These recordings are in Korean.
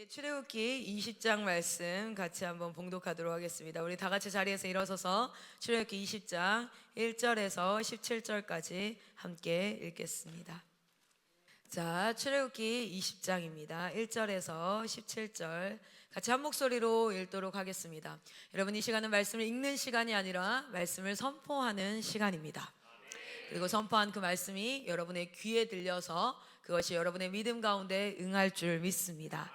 출애굽기 20장 말씀 같이 한번 봉독하도록 하겠습니다. 우리 다 같이 자리에서 일어서서 출애굽기 20장 1절에서 17절까지 함께 읽겠습니다. 자, 출애굽기 20장입니다. 1절에서 17절 같이 한 목소리로 읽도록 하겠습니다. 여러분, 이 시간은 말씀을 읽는 시간이 아니라 말씀을 선포하는 시간입니다. 그리고 선포한 그 말씀이 여러분의 귀에 들려서 그것이 여러분의 믿음 가운데 응할 줄 믿습니다.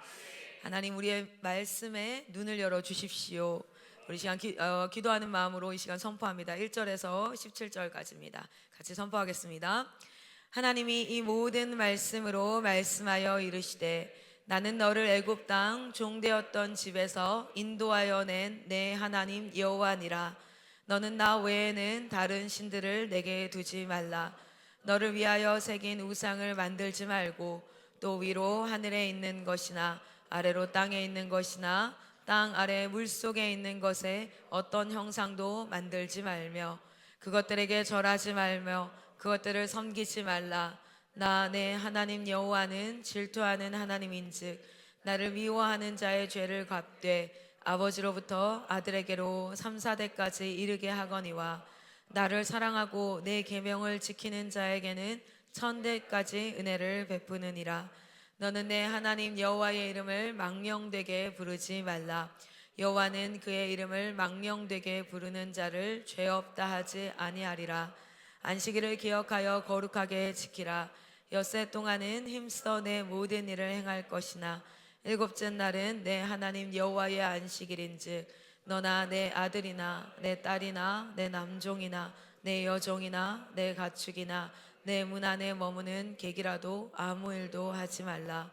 하나님, 우리의 말씀에 눈을 열어 주십시오. 우리 시간 기도하는 마음으로 이 시간 선포합니다. 1절에서 17절까지입니다. 같이 선포하겠습니다. 하나님이 이 모든 말씀으로 말씀하여 이르시되 나는 너를 애굽 땅 종되었던 집에서 인도하여 낸 내 하나님 여호와니라. 너는 나 외에는 다른 신들을 내게 두지 말라. 너를 위하여 새긴 우상을 만들지 말고 또 위로 하늘에 있는 것이나 아래로 땅에 있는 것이나 땅 아래 물속에 있는 것에 어떤 형상도 만들지 말며 그것들에게 절하지 말며 그것들을 섬기지 말라. 나 내 하나님 여호와는 질투하는 하나님인즉 나를 미워하는 자의 죄를 갚되 아버지로부터 아들에게로 3, 4대까지 이르게 하거니와 나를 사랑하고 내 계명을 지키는 자에게는 1000대까지 은혜를 베푸느니라. 너는 내 하나님 여호와의 이름을 망령되게 부르지 말라. 여호와는 그의 이름을 망령되게 부르는 자를 죄 없다 하지 아니하리라. 안식일을 기억하여 거룩하게 지키라. 엿새 동안은 힘써 내 모든 일을 행할 것이나 일곱째 날은 내 하나님 여호와의 안식일인즉 너나 내 아들이나 내 딸이나 내 남종이나 내 여종이나 내 가축이나 내 문 안에 머무는 객이라도 아무 일도 하지 말라.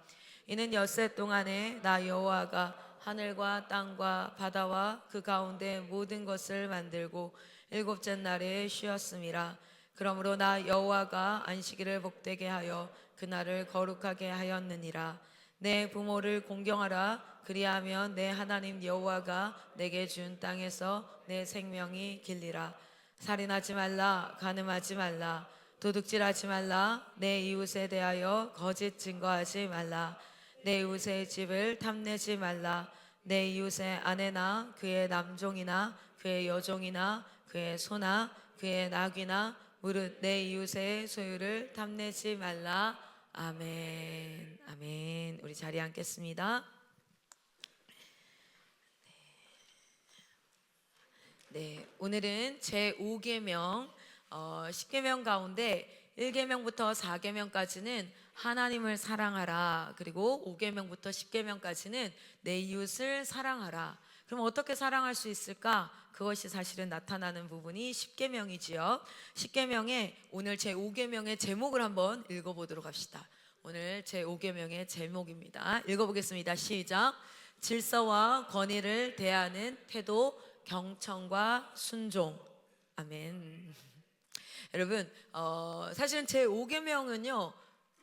이는 엿새 동안에 나 여호와가 하늘과 땅과 바다와 그 가운데 모든 것을 만들고 일곱째 날에 쉬었음이라. 그러므로 나 여호와가 안식일을 복되게 하여 그날을 거룩하게 하였느니라. 내 부모를 공경하라. 그리하면 내 하나님 여호와가 내게 준 땅에서 내 생명이 길리라. 살인하지 말라. 간음하지 말라. 도둑질하지 말라. 내 이웃에 대하여 거짓 증거하지 말라. 내 이웃의 집을 탐내지 말라. 내 이웃의 아내나 그의 남종이나 그의 여종이나 그의 소나 그의 낙이나 무릇 내 이웃의 소유를 탐내지 말라. 아멘. 아멘. 우리 자리에 앉겠습니다. 네, 오늘은 제5계명 10계명 가운데 1계명부터 4계명까지는 하나님을 사랑하라. 그리고 5계명부터 10계명까지는 내 이웃을 사랑하라. 그럼 어떻게 사랑할 수 있을까? 그것이 사실은 나타나는 부분이 10계명이지요. 10계명의 오늘 제5계명의 제목을 한번 읽어보도록 합시다. 오늘 제5계명의 제목입니다. 읽어보겠습니다. 시작. 질서와 권위를 대하는 태도, 경청과 순종. 아멘. 여러분, 사실은 제5계명은요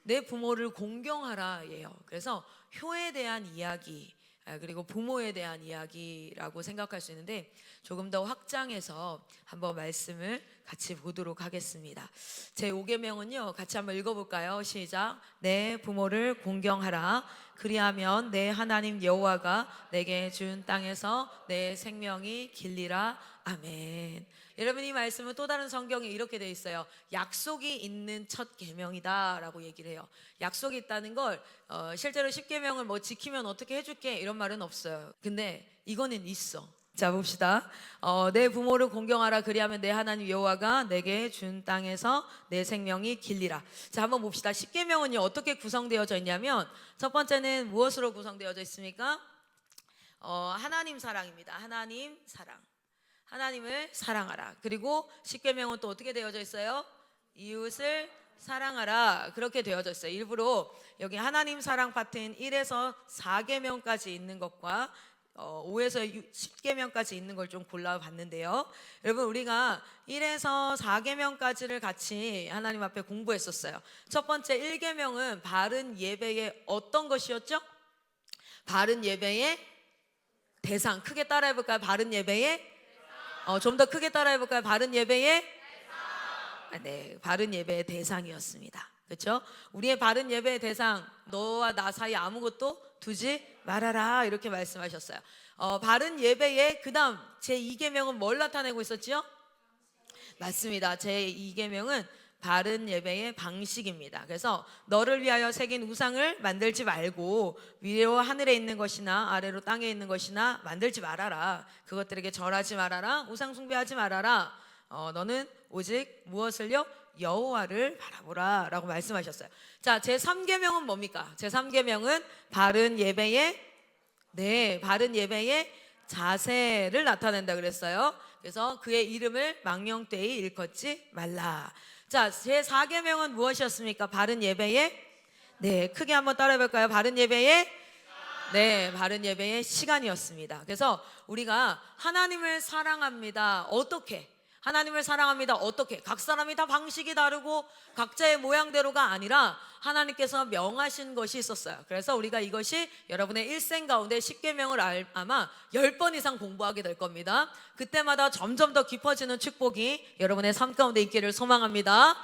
내 부모를 공경하라예요. 그래서 효에 대한 이야기, 그리고 부모에 대한 이야기라고 생각할 수 있는데 조금 더 확장해서 한번 말씀을 같이 보도록 하겠습니다. 제5계명은요 같이 한번 읽어볼까요? 시작. 내 부모를 공경하라. 그리하면 내 하나님 여호와가 내게 준 땅에서 내 생명이 길리라. 아멘. 여러분, 이 말씀은 또 다른 성경에 이렇게 되어 있어요. 약속이 있는 첫 계명이다 라고 얘기를 해요. 약속이 있다는 걸 실제로 10계명을 뭐 지키면 어떻게 해줄게 이런 말은 없어요. 근데 이거는 있어. 자, 봅시다. 내 부모를 공경하라. 그리하면 내 하나님 여호와가 내게 준 땅에서 내 생명이 길리라. 자, 한번 봅시다. 10계명은요 어떻게 구성되어져 있냐면 첫 번째는 무엇으로 구성되어져 있습니까? 하나님 사랑입니다. 하나님 사랑. 하나님을 사랑하라. 그리고 10계명은 또 어떻게 되어져 있어요? 이웃을 사랑하라. 그렇게 되어져 있어요. 일부러 여기 하나님 사랑 파트인 1에서 4계명까지 있는 것과 5에서 10계명까지 있는 걸 좀 골라봤는데요. 여러분, 우리가 1에서 4계명까지를 같이 하나님 앞에 공부했었어요. 첫 번째 1계명은 바른 예배의 어떤 것이었죠? 바른 예배의 대상. 크게 따라해볼까요? 바른 예배의 좀 더 크게 따라해볼까요? 바른 예배의 네, 바른 예배의 대상이었습니다. 그렇죠? 우리의 바른 예배의 대상, 너와 나 사이 아무것도 두지 말아라 이렇게 말씀하셨어요. 바른 예배의 그다음 제2계명은 뭘 나타내고 있었지요? 맞습니다. 제2계명은 바른 예배의 방식입니다. 그래서 너를 위하여 새긴 우상을 만들지 말고 위로 하늘에 있는 것이나 아래로 땅에 있는 것이나 만들지 말아라. 그것들에게 절하지 말아라. 우상 숭배하지 말아라. 너는 오직 무엇을요? 여호와를 바라보라 라고 말씀하셨어요. 자, 제3계명은 뭡니까? 제3계명은 바른 예배의 자세를 나타낸다 그랬어요. 그래서 그의 이름을 망령되이 일컫지 말라. 자, 제4계명은 무엇이었습니까? 바른 예배의 크게 한번 따라해 볼까요? 바른 예배의 시간이었습니다. 그래서 우리가 하나님을 사랑합니다. 어떻게? 하나님을 사랑합니다. 어떻게? 각 사람이 다 방식이 다르고 각자의 모양대로가 아니라 하나님께서 명하신 것이 있었어요. 그래서 우리가 이것이 여러분의 일생 가운데 10계명을 아마 10번 이상 공부하게 될 겁니다. 그때마다 점점 더 깊어지는 축복이 여러분의 삶 가운데 있기를 소망합니다.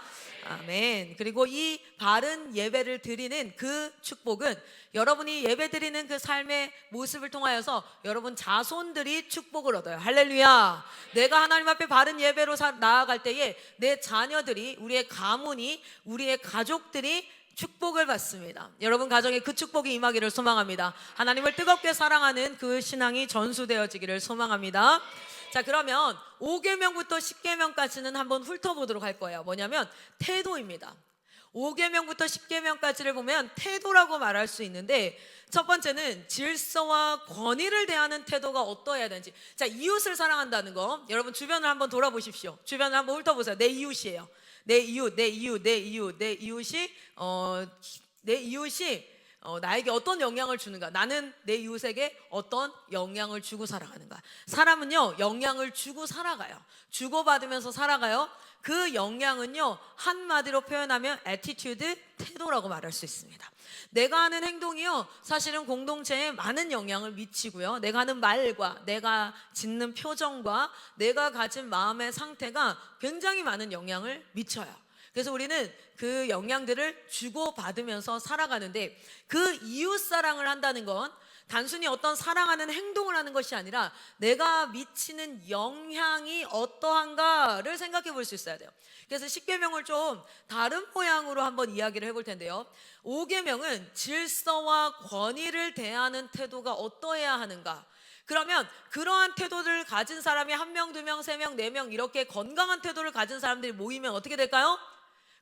아멘. 그리고 이 바른 예배를 드리는 그 축복은 여러분이 예배 드리는 그 삶의 모습을 통하여서 여러분 자손들이 축복을 얻어요. 할렐루야. 내가 하나님 앞에 바른 예배로 나아갈 때에 내 자녀들이, 우리의 가문이, 우리의 가족들이 축복을 받습니다. 여러분 가정에 그 축복이 임하기를 소망합니다. 하나님을 뜨겁게 사랑하는 그 신앙이 전수되어지기를 소망합니다. 자, 그러면 5계명부터 10계명까지는 한번 훑어보도록 할 거예요. 뭐냐면 태도입니다. 5계명부터 10계명까지를 보면 태도라고 말할 수 있는데, 첫 번째는 질서와 권위를 대하는 태도가 어떠해야 되는지. 자, 이웃을 사랑한다는 거, 여러분 주변을 한번 돌아보십시오. 주변을 한번 훑어보세요. 내 이웃이에요. 내 이웃이 나에게 어떤 영향을 주는가? 나는 내 이웃에게 어떤 영향을 주고 살아가는가? 사람은요, 영향을 주고 살아가요. 주고받으면서 살아가요. 그 영향은요, 한마디로 표현하면 attitude, 태도라고 말할 수 있습니다. 내가 하는 행동이요, 사실은 공동체에 많은 영향을 미치고요, 내가 하는 말과 내가 짓는 표정과 내가 가진 마음의 상태가 굉장히 많은 영향을 미쳐요. 그래서 우리는 그 영향들을 주고받으면서 살아가는데, 그 이웃사랑을 한다는 건 단순히 어떤 사랑하는 행동을 하는 것이 아니라 내가 미치는 영향이 어떠한가를 생각해 볼 수 있어야 돼요. 그래서 10계명을 좀 다른 모양으로 한번 이야기를 해볼 텐데요, 5계명은 질서와 권위를 대하는 태도가 어떠해야 하는가. 그러면 그러한 태도를 가진 사람이 1명, 2명, 3명, 4명 이렇게 건강한 태도를 가진 사람들이 모이면 어떻게 될까요?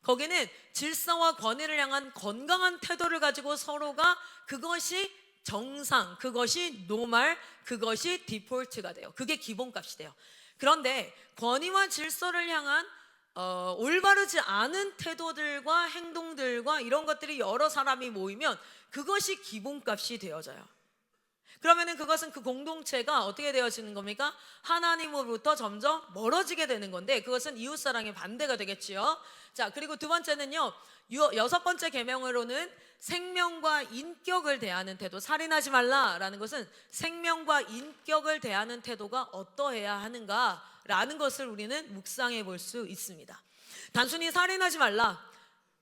거기는 질서와 권위를 향한 건강한 태도를 가지고 서로가, 그것이 정상, 그것이 노멀, 그것이 디폴트가 돼요. 그게 기본값이 돼요. 그런데 권위와 질서를 향한 올바르지 않은 태도들과 행동들과 이런 것들이 여러 사람이 모이면 그것이 기본값이 되어져요. 그러면은 그것은 그 공동체가 어떻게 되어지는 겁니까? 하나님으로부터 점점 멀어지게 되는 건데, 그것은 이웃사랑의 반대가 되겠지요. 자, 그리고 두 번째는요, 6번째 계명으로는 생명과 인격을 대하는 태도, 살인하지 말라라는 것은 생명과 인격을 대하는 태도가 어떠해야 하는가라는 것을 우리는 묵상해 볼 수 있습니다. 단순히 살인하지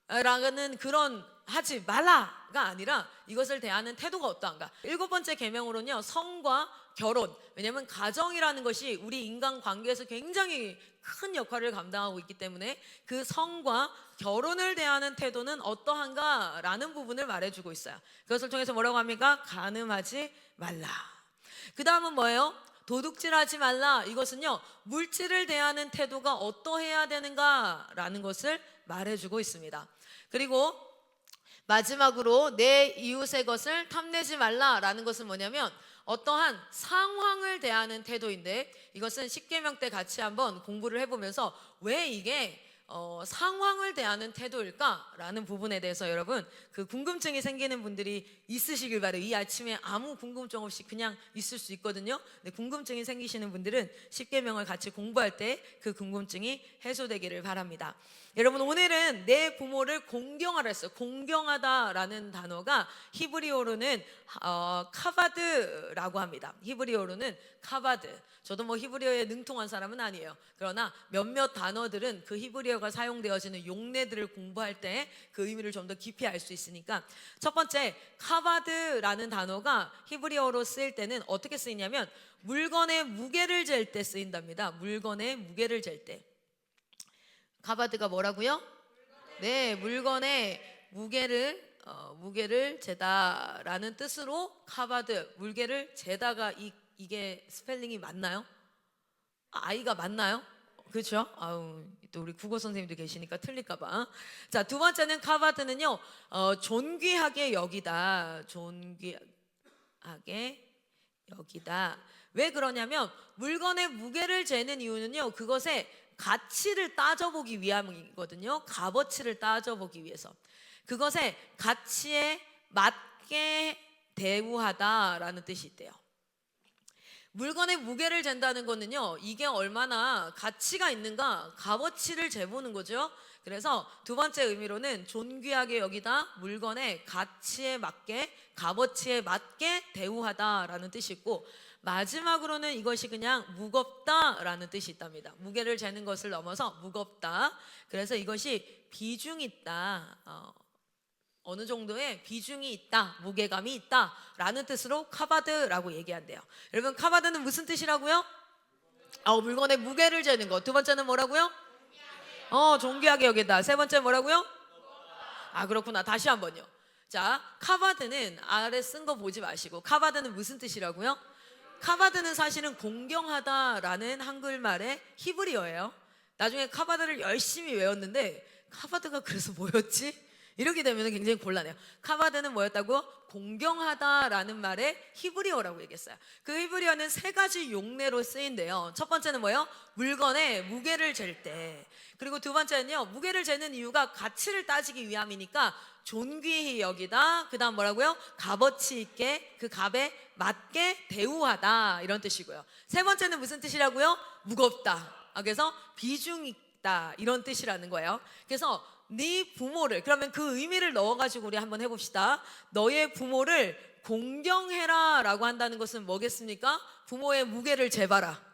말라라는 그런 하지 말라가 아니라 이것을 대하는 태도가 어떠한가. 7번째 계명으로는요, 성과 결혼, 왜냐하면 가정이라는 것이 우리 인간 관계에서 굉장히 큰 역할을 감당하고 있기 때문에 그 성과 결혼을 대하는 태도는 어떠한가라는 부분을 말해주고 있어요. 그것을 통해서 뭐라고 합니까? 간음하지 말라. 그 다음은 뭐예요? 도둑질하지 말라. 이것은요, 물질을 대하는 태도가 어떠해야 되는가라는 것을 말해주고 있습니다. 그리고 마지막으로 내 이웃의 것을 탐내지 말라라는 것은 뭐냐면 어떠한 상황을 대하는 태도인데, 이것은 10계명 때 같이 한번 공부를 해보면서 왜 이게 상황을 대하는 태도일까라는 부분에 대해서 여러분 그 궁금증이 생기는 분들이 있으시길 바래요. 이 아침에 아무 궁금증 없이 그냥 있을 수 있거든요. 근데 궁금증이 생기시는 분들은 10계명을 같이 공부할 때 그 궁금증이 해소되기를 바랍니다. 여러분, 오늘은 내 부모를 공경하라 했어요. 공경하다라는 단어가 히브리어로는 카바드라고 합니다. 히브리어로는 카바드. 저도 뭐 히브리어에 능통한 사람은 아니에요. 그러나 몇몇 단어들은 그 히브리어가 사용되어지는 용례들을 공부할 때 그 의미를 좀 더 깊이 알 수 있으니까, 첫 번째 카바드라는 단어가 히브리어로 쓰일 때는 어떻게 쓰이냐면 물건의 무게를 잴 때 쓰인답니다. 물건의 무게를 잴 때. 카바드가 뭐라고요? 네, 물건의 무게를 재다라는 뜻으로 카바드, 무게를 재다가 이게 스펠링이 맞나요? 아이가 맞나요? 그렇죠? 아우, 또 우리 국어 선생님도 계시니까 틀릴까봐. 자, 두 번째는 카바드는요, 존귀하게 여기다, 존귀하게 여기다. 왜 그러냐면 물건의 무게를 재는 이유는요, 그것의 가치를 따져보기 위함이거든요. 값어치를 따져보기 위해서. 그것의 가치에 맞게 대우하다라는 뜻이 있대요. 물건의 무게를 잰다는 거는요, 이게 얼마나 가치가 있는가, 값어치를 재보는 거죠. 그래서 두 번째 의미로는 존귀하게 여기다, 물건의 가치에 맞게, 값어치에 맞게 대우하다라는 뜻이 있고, 마지막으로는 이것이 그냥 무겁다라는 뜻이 있답니다. 무게를 재는 것을 넘어서 무겁다. 그래서 이것이 비중이 있다, 어느 정도의 비중이 있다, 무게감이 있다 라는 뜻으로 카바드라고 얘기한대요. 여러분, 카바드는 무슨 뜻이라고요? 물건의 무게를 재는 것. 두 번째는 뭐라고요? 존귀하게 여기다. 세 번째 뭐라고요? 그렇구나. 다시 한번요. 자, 카바드는 아래 쓴 거 보지 마시고, 카바드는 무슨 뜻이라고요? 카바드는 사실은 공경하다라는 한글말의 히브리어예요. 나중에 카바드를 열심히 외웠는데 카바드가 그래서 뭐였지? 이렇게 되면 굉장히 곤란해요. 카바드는 뭐였다고? 공경하다라는 말의 히브리어라고 얘기했어요. 그 히브리어는 세 가지 용례로 쓰인대요. 첫 번째는 뭐예요? 물건의 무게를 잴 때. 그리고 두 번째는요, 무게를 재는 이유가 가치를 따지기 위함이니까 존귀히 여기다. 그 다음 뭐라고요? 값어치 있게, 그 값에 맞게 대우하다, 이런 뜻이고요. 세 번째는 무슨 뜻이라고요? 무겁다. 그래서 비중 있다, 이런 뜻이라는 거예요. 그래서 네 부모를, 그러면 그 의미를 넣어가지고 우리 한번 해봅시다. 너의 부모를 공경해라 라고 한다는 것은 뭐겠습니까? 부모의 무게를 재봐라.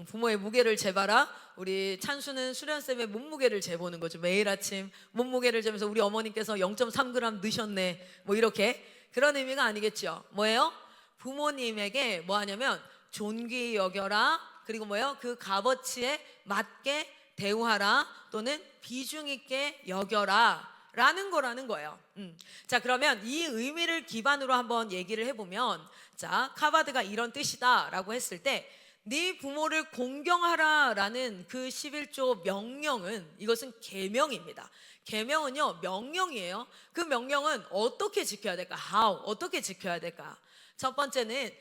부모의 무게를 재봐라. 우리 찬수는 수련쌤의 몸무게를 재보는 거죠. 매일 아침 몸무게를 재면서 우리 어머님께서 0.3g 넣으셨네, 뭐 이렇게. 그런 의미가 아니겠죠. 뭐예요? 부모님에게 뭐 하냐면 존귀히 여겨라. 그리고 뭐예요? 그 값어치에 맞게 대우하라, 또는 비중 있게 여겨라 라는 거라는 거예요. 자, 그러면 이 의미를 기반으로 한번 얘기를 해보면, 자, 카바드가 이런 뜻이다 라고 했을 때, 네 부모를 공경하라 라는 그 11조 명령은, 이것은 계명입니다. 계명은요, 명령이에요. 그 명령은 어떻게 지켜야 될까? 어떻게 지켜야 될까? 첫 번째는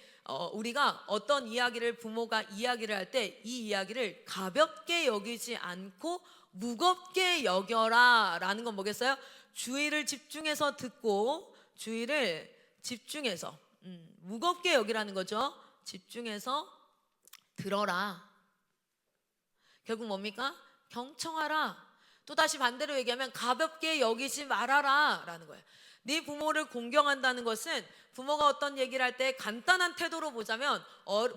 우리가 어떤 이야기를, 부모가 이야기를 할 때 이 이야기를 가볍게 여기지 않고 무겁게 여겨라 라는 건 뭐겠어요? 주의를 집중해서 듣고, 주의를 집중해서 무겁게 여기라는 거죠. 집중해서 들어라. 결국 뭡니까? 경청하라. 또 다시 반대로 얘기하면 가볍게 여기지 말아라 라는 거예요. 네 부모를 공경한다는 것은, 부모가 어떤 얘기를 할 때 간단한 태도로 보자면,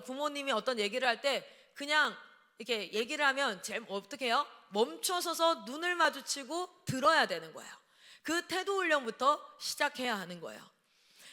부모님이 어떤 얘기를 할 때 그냥 이렇게 얘기를 하면 어떻게 해요? 멈춰서서 눈을 마주치고 들어야 되는 거예요. 그 태도 훈련부터 시작해야 하는 거예요.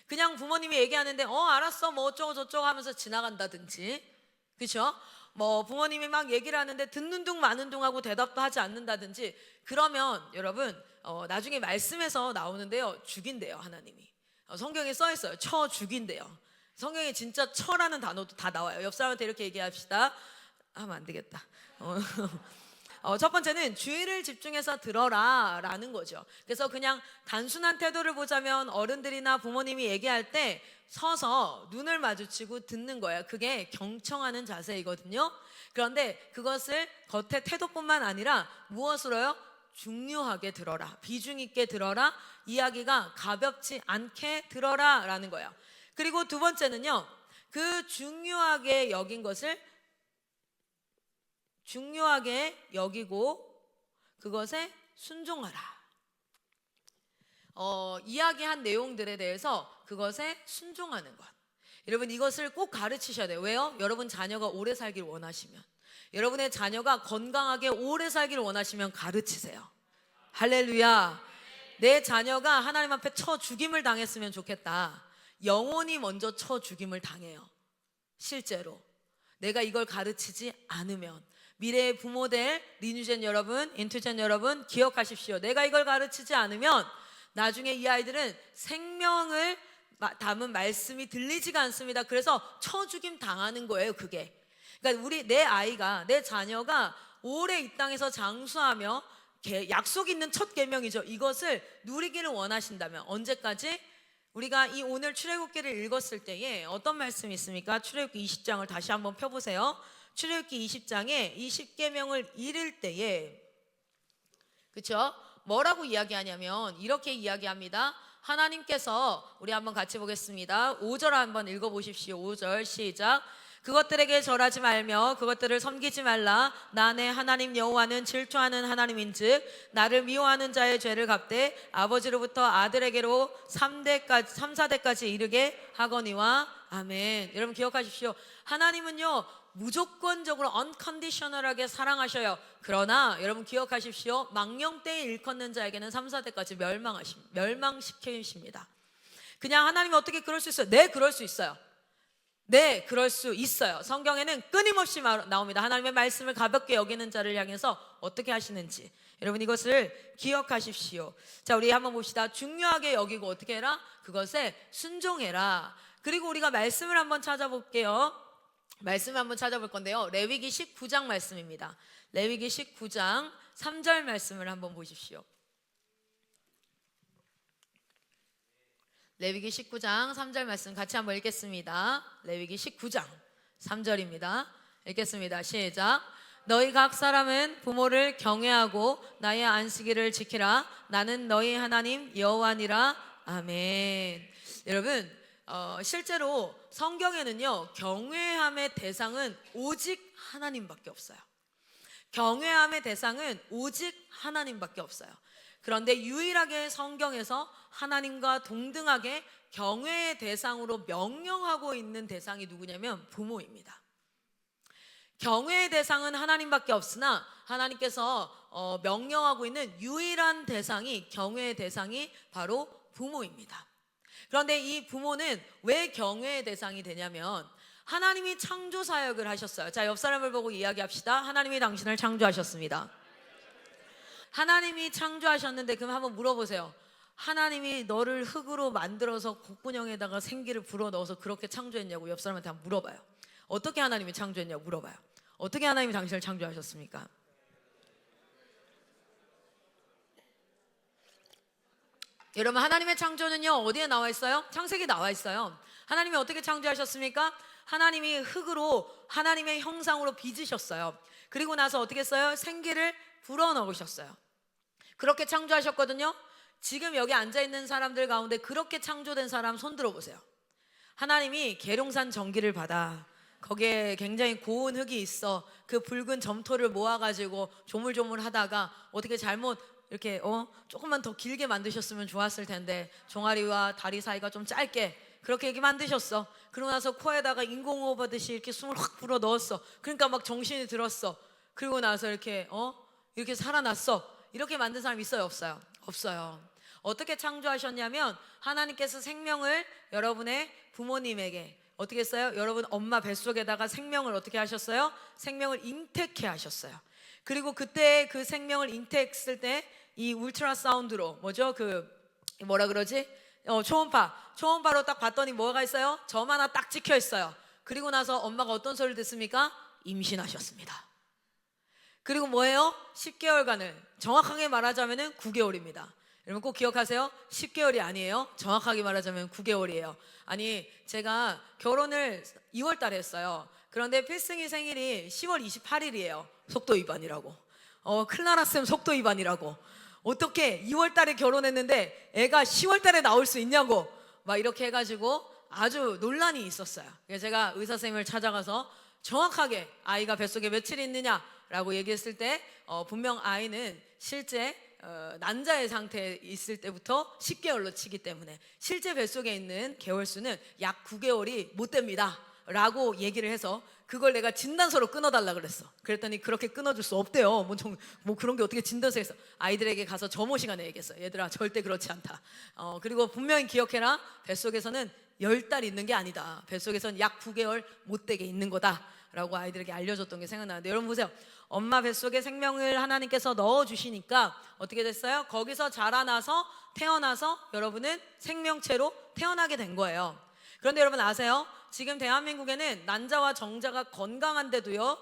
그냥 부모님이 얘기하는데 알았어 뭐 어쩌고 저쩌고 하면서 지나간다든지, 그렇죠? 뭐 부모님이 막 얘기를 하는데 듣는 둥 마는 둥 하고 대답도 하지 않는다든지, 그러면 여러분 나중에 말씀에서 나오는데요, 죽인대요. 하나님이 성경에 써 있어요. 쳐 죽인대요. 성경에 진짜 쳐라는 단어도 다 나와요. 옆 사람한테 이렇게 얘기합시다. 하면 안 되겠다. 첫 번째는 주의를 집중해서 들어라 라는 거죠. 그래서 그냥 단순한 태도를 보자면, 어른들이나 부모님이 얘기할 때 서서 눈을 마주치고 듣는 거예요. 그게 경청하는 자세이거든요. 그런데 그것을 겉의 태도뿐만 아니라 무엇으로요? 중요하게 들어라, 비중 있게 들어라, 이야기가 가볍지 않게 들어라 라는 거예요. 그리고 두 번째는요, 그 중요하게 여긴 것을 중요하게 여기고, 그것에 순종하라. 이야기한 내용들에 대해서 그것에 순종하는 것. 여러분 이것을 꼭 가르치셔야 돼요. 왜요? 여러분 자녀가 오래 살길 원하시면, 여러분의 자녀가 건강하게 오래 살길 원하시면 가르치세요. 할렐루야. 내 자녀가 하나님 앞에 쳐 죽임을 당했으면 좋겠다. 영혼이 먼저 쳐 죽임을 당해요. 실제로 내가 이걸 가르치지 않으면. 미래의 부모들, 리뉴젠 여러분, 인투젠 여러분 기억하십시오. 내가 이걸 가르치지 않으면 나중에 이 아이들은 생명을 담은 말씀이 들리지가 않습니다. 그래서 쳐 죽임 당하는 거예요. 그게 그러니까 내 아이가, 내 자녀가 오래 이 땅에서 장수하며 약속 있는 첫 계명이죠. 이것을 누리기를 원하신다면 언제까지? 우리가 이 오늘 출애굽기를 읽었을 때에 어떤 말씀이 있습니까? 출애굽기 20장을 다시 한번 펴보세요. 출애굽기 20장에 이 10계명을 읽을 때에, 그렇죠? 뭐라고 이야기하냐면 이렇게 이야기합니다. 하나님께서, 우리 한번 같이 보겠습니다. 5절 한번 읽어보십시오. 5절 시작. 그것들에게 절하지 말며 그것들을 섬기지 말라. 나 내 하나님 여호와는 질투하는 하나님인즉 나를 미워하는 자의 죄를 갚되 아버지로부터 아들에게로 3, 4대까지 이르게 하거니와. 아멘. 여러분 기억하십시오. 하나님은요 무조건적으로 unconditional하게 사랑하셔요. 그러나 여러분 기억하십시오. 망령때에 일컫는 자에게는 3, 4대까지 멸망시키십니다. 그냥 하나님이 어떻게 그럴 수 있어요? 네, 그럴 수 있어요. 네, 그럴 수 있어요. 성경에는 끊임없이 나옵니다. 하나님의 말씀을 가볍게 여기는 자를 향해서 어떻게 하시는지. 여러분 이것을 기억하십시오. 자, 우리 한번 봅시다. 중요하게 여기고 어떻게 해라? 그것에 순종해라. 그리고 우리가 말씀을 한번 찾아볼게요. 말씀을 한번 찾아볼 건데요. 레위기 19장 말씀입니다. 레위기 19장 3절 말씀을 한번 보십시오. 레위기 19장 3절 말씀 같이 한번 읽겠습니다. 레위기 19장 3절입니다. 읽겠습니다. 시작. 너희 각 사람은 부모를 경외하고 나의 안식일을 지키라. 나는 너희 하나님 여호와니라. 아멘. 여러분 실제로 성경에는요 경외함의 대상은 오직 하나님밖에 없어요. 경외함의 대상은 오직 하나님밖에 없어요. 그런데 유일하게 성경에서 하나님과 동등하게 경외의 대상으로 명령하고 있는 대상이 누구냐면 부모입니다. 경외의 대상은 하나님밖에 없으나 하나님께서 명령하고 있는 유일한 대상이, 경외의 대상이 바로 부모입니다. 그런데 이 부모는 왜 경외의 대상이 되냐면 하나님이 창조 사역을 하셨어요. 자, 옆 사람을 보고 이야기합시다. 하나님이 당신을 창조하셨습니다. 하나님이 창조하셨는데 그럼 한번 물어보세요. 하나님이 너를 흙으로 만들어서 콧구멍에다가 생기를 불어넣어서 그렇게 창조했냐고 옆 사람한테 한번 물어봐요. 어떻게 하나님이 창조했냐고 물어봐요. 어떻게 하나님이 당신을 창조하셨습니까? 여러분 하나님의 창조는요 어디에 나와 있어요? 창세기에 나와 있어요. 하나님이 어떻게 창조하셨습니까? 하나님이 흙으로 하나님의 형상으로 빚으셨어요. 그리고 나서 어떻게 했어요? 생기를 불어넣으셨어요. 그렇게 창조하셨거든요. 지금 여기 앉아있는 사람들 가운데 그렇게 창조된 사람 손 들어보세요. 하나님이 계룡산 전기를 받아 거기에 굉장히 고운 흙이 있어. 그 붉은 점토를 모아가지고 조물조물 하다가 어떻게 잘못 이렇게 조금만 더 길게 만드셨으면 좋았을 텐데 종아리와 다리 사이가 좀 짧게 그렇게 이렇게 만드셨어. 그러고 나서 코에다가 인공호흡 하듯이 이렇게 숨을 확 불어 넣었어. 그러니까 막 정신이 들었어. 그리고 나서 이렇게 이렇게 살아났어. 이렇게 만든 사람 있어요, 없어요? 없어요. 어떻게 창조하셨냐면 하나님께서 생명을 여러분의 부모님에게 어떻게 했어요? 여러분 엄마 뱃속에다가 생명을 어떻게 하셨어요? 생명을 잉태케 하셨어요. 그리고 그때 그 생명을 잉태했을 때 이 울트라 사운드로 뭐죠? 뭐라 그러지? 초음파로 딱 봤더니 뭐가 있어요? 점 하나 딱 찍혀 있어요. 그리고 나서 엄마가 어떤 소리를 듣습니까? 임신하셨습니다. 그리고 뭐예요? 10개월간을 정확하게 말하자면 9개월입니다. 여러분 꼭 기억하세요. 10개월이 아니에요. 정확하게 말하자면 9개월이에요. 아니 제가 결혼을 2월 달에 했어요. 그런데 필승이 생일이 10월 28일이에요. 속도 위반이라고. 클라라쌤 속도 위반이라고. 어떻게 2월 달에 결혼했는데 애가 10월 달에 나올 수 있냐고 막 이렇게 해가지고 아주 논란이 있었어요. 그래서 제가 의사 선생님을 찾아가서 정확하게 아이가 뱃속에 며칠 있느냐 라고 얘기했을 때 분명 아이는 실제 난자의 상태에 있을 때부터 10개월로 치기 때문에 실제 뱃속에 있는 개월수는 약 9개월이 못 됩니다 라고 얘기를 해서 그걸 내가 진단서로 끊어달라 그랬어. 그랬더니 그렇게 끊어줄 수 없대요. 뭐 그런 게 어떻게 진단서에 있어. 아이들에게 가서 점호 시간에 얘기했어. 얘들아 절대 그렇지 않다. 그리고 분명히 기억해라. 뱃속에서는 10달 있는 게 아니다. 뱃속에서는 약 9개월 못 되게 있는 거다 라고 아이들에게 알려줬던 게 생각나는데, 여러분 보세요. 엄마 뱃속에 생명을 하나님께서 넣어주시니까 어떻게 됐어요? 거기서 자라나서 태어나서 여러분은 생명체로 태어나게 된 거예요. 그런데 여러분 아세요? 지금 대한민국에는 난자와 정자가 건강한데도요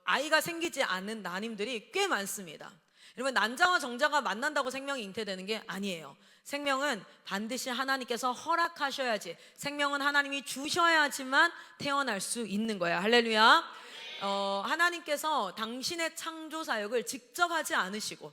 아이가 생기지 않는 난임들이 꽤 많습니다. 여러분 난자와 정자가 만난다고 생명이 잉태되는 게 아니에요. 생명은 반드시 하나님께서 허락하셔야지, 생명은 하나님이 주셔야지만 태어날 수 있는 거예요. 할렐루야. 하나님께서 당신의 창조 사역을 직접 하지 않으시고,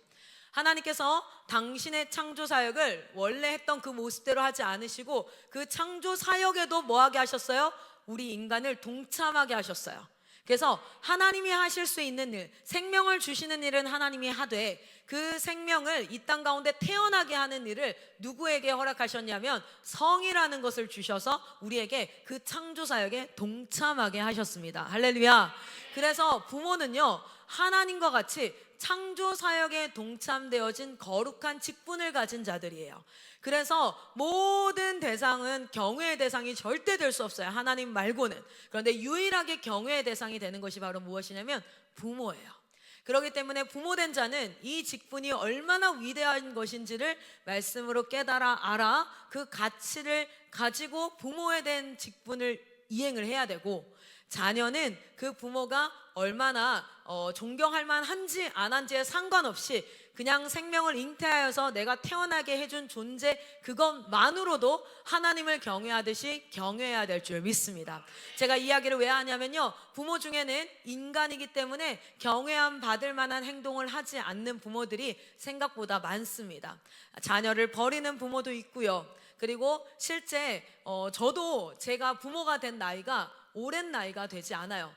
하나님께서 당신의 창조 사역을 원래 했던 그 모습대로 하지 않으시고, 그 창조 사역에도 뭐하게 하셨어요? 우리 인간을 동참하게 하셨어요. 그래서 하나님이 하실 수 있는 일, 생명을 주시는 일은 하나님이 하되, 그 생명을 이 땅 가운데 태어나게 하는 일을 누구에게 허락하셨냐면 성이라는 것을 주셔서 우리에게 그 창조 사역에 동참하게 하셨습니다. 할렐루야. 그래서 부모는요 하나님과 같이 창조 사역에 동참되어진 거룩한 직분을 가진 자들이에요. 그래서 모든 대상은 경외의 대상이 절대 될 수 없어요. 하나님 말고는. 그런데 유일하게 경외의 대상이 되는 것이 바로 무엇이냐면 부모예요. 그렇기 때문에 부모된 자는 이 직분이 얼마나 위대한 것인지를 말씀으로 깨달아 알아 그 가치를 가지고 부모에 대한 직분을 이행을 해야 되고, 자녀는 그 부모가 얼마나 존경할 만한지 안 한지에 상관없이 그냥 생명을 잉태하여서 내가 태어나게 해준 존재 그것만으로도 하나님을 경외하듯이 경외해야 될 줄 믿습니다. 제가 이 이야기를 왜 하냐면요, 부모 중에는 인간이기 때문에 경외함 받을 만한 행동을 하지 않는 부모들이 생각보다 많습니다. 자녀를 버리는 부모도 있고요. 그리고 실제 저도 제가 부모가 된 나이가 오랜 나이가 되지 않아요.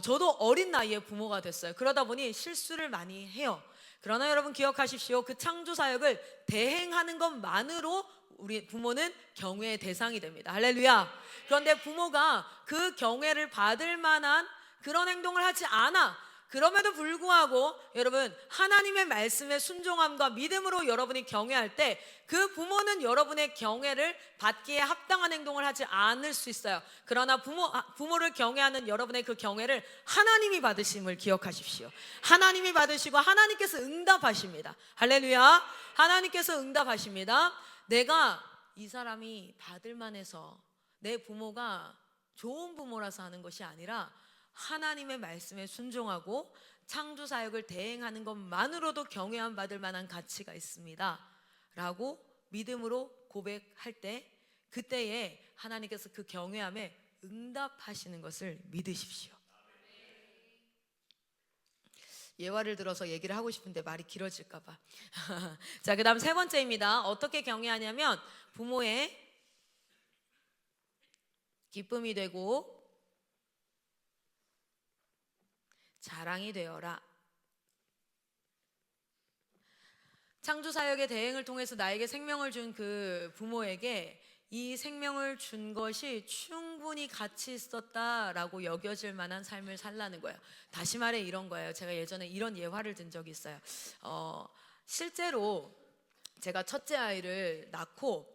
저도 어린 나이에 부모가 됐어요. 그러다 보니 실수를 많이 해요. 그러나 여러분 기억하십시오. 그 창조 사역을 대행하는 것만으로 우리 부모는 경외의 대상이 됩니다. 할렐루야. 그런데 부모가 그 경외를 받을 만한 그런 행동을 하지 않아. 그럼에도 불구하고 여러분 하나님의 말씀에 순종함과 믿음으로 여러분이 경외할 때 그 부모는 여러분의 경외를 받기에 합당한 행동을 하지 않을 수 있어요. 그러나 부모를 경외하는 여러분의 그 경외를 하나님이 받으심을 기억하십시오. 하나님이 받으시고 하나님께서 응답하십니다. 할렐루야. 하나님께서 응답하십니다. 내가 이 사람이 받을 만해서 내 부모가 좋은 부모라서 하는 것이 아니라 하나님의 말씀에 순종하고 창조 사역을 대행하는 것만으로도 경외함 받을 만한 가치가 있습니다 라고 믿음으로 고백할 때, 그때에 하나님께서 그 경외함에 응답하시는 것을 믿으십시오. 예화를 들어서 얘기를 하고 싶은데 말이 길어질까 봐. 자, 그 다음 세 번째입니다. 어떻게 경외하냐면 부모의 기쁨이 되고 자랑이 되어라. 창조 사역의 대행을 통해서 나에게 생명을 준 그 부모에게 이 생명을 준 것이 충분히 가치 있었다라고 여겨질 만한 삶을 살라는 거예요. 다시 말해 이런 거예요. 제가 예전에 이런 예화를 든 적이 있어요. 실제로 제가 첫째 아이를 낳고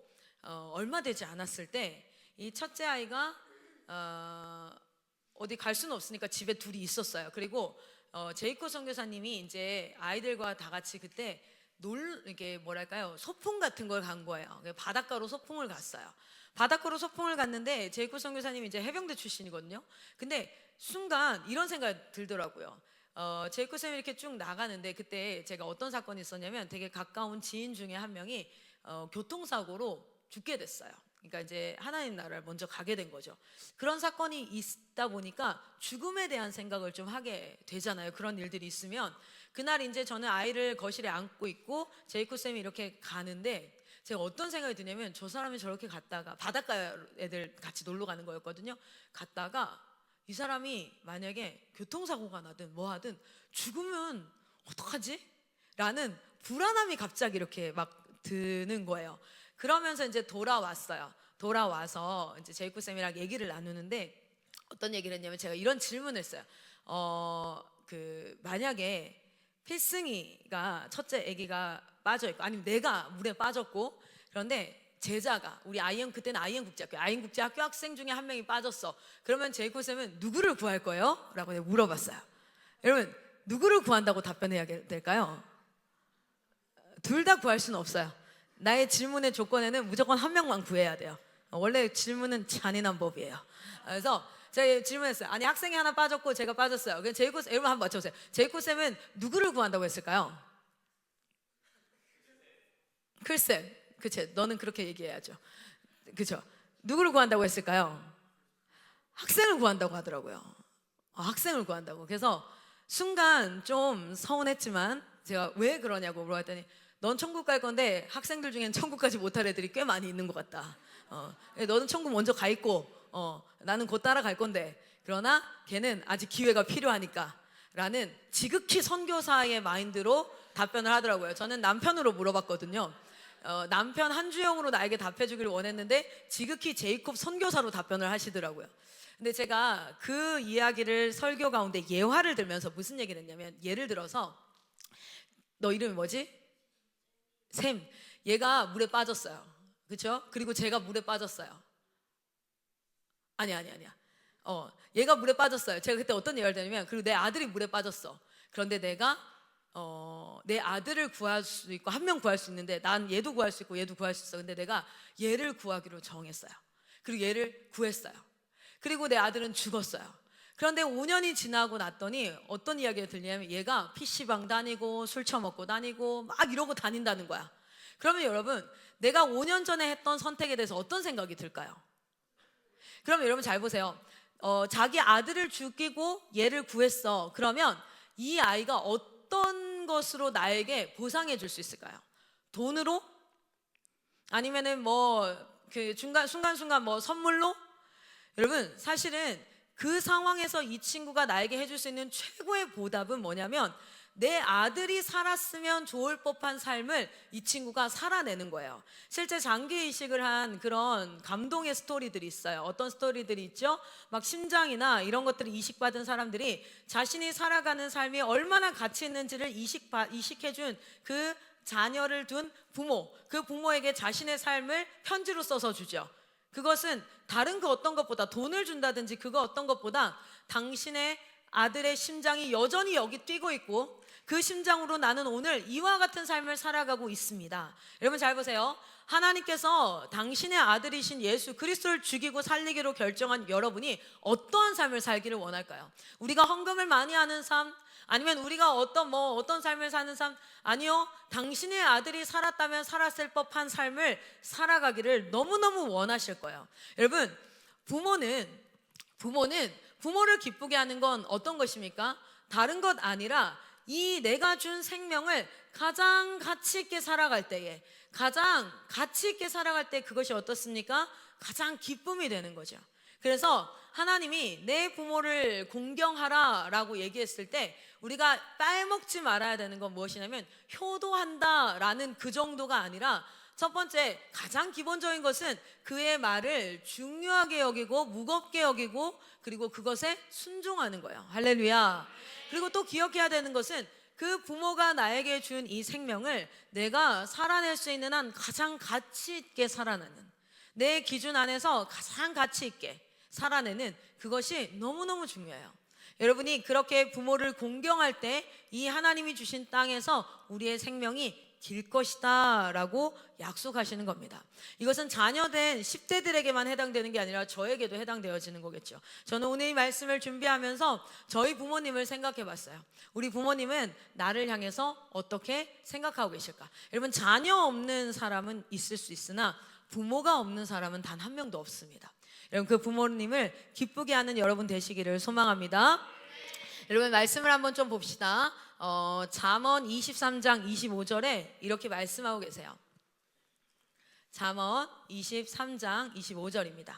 얼마 되지 않았을 때 이 첫째 아이가 어디 갈 수는 없으니까 집에 둘이 있었어요. 그리고 제이코 선교사님이 이제 아이들과 다 같이 그때 이게 뭐랄까요, 소풍 같은 걸 간 거예요. 바닷가로 소풍을 갔어요. 바닷가로 소풍을 갔는데 제이코 선교사님이 이제 해병대 출신이거든요. 근데 순간 이런 생각이 들더라고요. 제이코 쌤이 이렇게 쭉 나가는데 그때 제가 어떤 사건이 있었냐면 되게 가까운 지인 중에 한 명이 교통사고로 죽게 됐어요. 그러니까 이제 하나님 나라를 먼저 가게 된 거죠. 그런 사건이 있다 보니까 죽음에 대한 생각을 좀 하게 되잖아요. 그런 일들이 있으면. 그날 이제 저는 아이를 거실에 안고 있고 제이코 쌤이 이렇게 가는데 제가 어떤 생각이 드냐면 저 사람이 저렇게 갔다가 바닷가 애들 같이 놀러 가는 거였거든요. 갔다가 이 사람이 만약에 교통사고가 나든 뭐 하든 죽으면 어떡하지? 라는 불안함이 갑자기 이렇게 막 드는 거예요. 그러면서 이제 돌아왔어요. 돌아와서 이제 제이콥 쌤이랑 얘기를 나누는데 어떤 얘기를 했냐면 제가 이런 질문을 했어요. 만약에 필승이가 첫째 아기가 빠져 있고 아니면 내가 물에 빠졌고 그런데 제자가 우리 그때는 아이엠국제학교 학생 중에 한 명이 빠졌어. 그러면 제이콥 쌤은 누구를 구할 거예요? 라고 내가 물어봤어요. 여러분 누구를 구한다고 답변해야 될까요? 둘 다 구할 수는 없어요. 나의 질문의 조건에는 무조건 한 명만 구해야 돼요. 원래 질문은 잔인한 법이에요. 그래서 제가 질문했어요. 아니 학생이 하나 빠졌고 제가 빠졌어요. 그럼 제이콥 쌤, 여러분 한번 맞춰보세요. 제이콥 쌤은 누구를 구한다고 했을까요? 글쎄, 그치? 너는 그렇게 얘기해야죠. 그쵸? 누구를 구한다고 했을까요? 학생을 구한다고 하더라고요. 학생을 구한다고. 그래서 순간 좀 서운했지만 제가 왜 그러냐고 물어봤더니 넌 천국 갈 건데 학생들 중엔 천국까지 못할 애들이 꽤 많이 있는 것 같다. 너는 천국 먼저 가 있고 나는 곧 따라갈 건데 그러나 걔는 아직 기회가 필요하니까 라는 지극히 선교사의 마인드로 답변을 하더라고요. 저는 남편으로 물어봤거든요. 남편 한주영으로 나에게 답해주기를 원했는데 지극히 제이콥 선교사로 답변을 하시더라고요. 근데 제가 그 이야기를 설교 가운데 예화를 들면서 무슨 얘기를 했냐면 예를 들어서 너 이름이 뭐지? 샘. 얘가 물에 빠졌어요. 그렇죠? 그리고 제가 물에 빠졌어요. 아니야. 얘가 물에 빠졌어요. 제가 그때 어떤 얘기를 했냐면 그리고 내 아들이 물에 빠졌어. 그런데 내가 내 아들을 구할 수 있고 한 명 구할 수 있는데 난 얘도 구할 수 있고 얘도 구할 수 있어. 근데 내가 얘를 구하기로 정했어요. 그리고 얘를 구했어요. 그리고 내 아들은 죽었어요. 그런데 5년이 지나고 났더니 어떤 이야기가 들리냐면 얘가 PC방 다니고 술 처먹고 다니고 막 이러고 다닌다는 거야. 그러면 여러분 내가 5년 전에 했던 선택에 대해서 어떤 생각이 들까요? 그러면 여러분 잘 보세요. 자기 아들을 죽이고 얘를 구했어. 그러면 이 아이가 어떤 것으로 나에게 보상해 줄 수 있을까요? 돈으로? 아니면은 순간순간 선물로? 여러분 사실은 그 상황에서 이 친구가 나에게 해줄 수 있는 최고의 보답은 뭐냐면 내 아들이 살았으면 좋을 법한 삶을 이 친구가 살아내는 거예요. 실제 장기 이식을 한 그런 감동의 스토리들이 있어요. 어떤 스토리들이 있죠? 막 심장이나 이런 것들을 이식받은 사람들이 자신이 살아가는 삶이 얼마나 가치 있는지를 이식해준 그 자녀를 둔 부모, 그 부모에게 자신의 삶을 편지로 써서 주죠. 그것은 다른 그 어떤 것보다 돈을 준다든지 그거 어떤 것보다 당신의 아들의 심장이 여전히 여기 뛰고 있고 그 심장으로 나는 오늘 이와 같은 삶을 살아가고 있습니다. 여러분 잘 보세요. 하나님께서 당신의 아들이신 예수 그리스도를 죽이고 살리기로 결정한 여러분이 어떠한 삶을 살기를 원할까요? 우리가 헌금을 많이 하는 삶? 아니면 우리가 어떤 삶을 사는 삶? 아니요. 당신의 아들이 살았다면 살았을 법한 삶을 살아가기를 너무너무 원하실 거예요. 여러분, 부모를 기쁘게 하는 건 어떤 것입니까? 다른 것 아니라 이 내가 준 생명을 가장 가치 있게 살아갈 때에 그것이 어떻습니까? 가장 기쁨이 되는 거죠. 그래서 하나님이 내 부모를 공경하라 라고 얘기했을 때 우리가 빼먹지 말아야 되는 건 무엇이냐면 효도한다 라는 그 정도가 아니라 첫 번째 가장 기본적인 것은 그의 말을 중요하게 여기고 무겁게 여기고 그리고 그것에 순종하는 거예요. 할렐루야. 그리고 또 기억해야 되는 것은 그 부모가 나에게 준 이 생명을 내가 살아낼 수 있는 한 가장 가치 있게 살아내는 내 기준 안에서 가장 가치 있게 살아내는 그것이 너무너무 중요해요. 여러분이 그렇게 부모를 공경할 때 이 하나님이 주신 땅에서 우리의 생명이 길 것이다 라고 약속하시는 겁니다. 이것은 자녀된 10대들에게만 해당되는 게 아니라 저에게도 해당되어지는 거겠죠. 저는 오늘 이 말씀을 준비하면서 저희 부모님을 생각해 봤어요. 우리 부모님은 나를 향해서 어떻게 생각하고 계실까? 여러분 자녀 없는 사람은 있을 수 있으나 부모가 없는 사람은 단 한 명도 없습니다. 여러분 그 부모님을 기쁘게 하는 여러분 되시기를 소망합니다. 여러분 말씀을 한번 좀 봅시다. 잠언 23장 25절에 이렇게 말씀하고 계세요. 잠언 23장 25절입니다.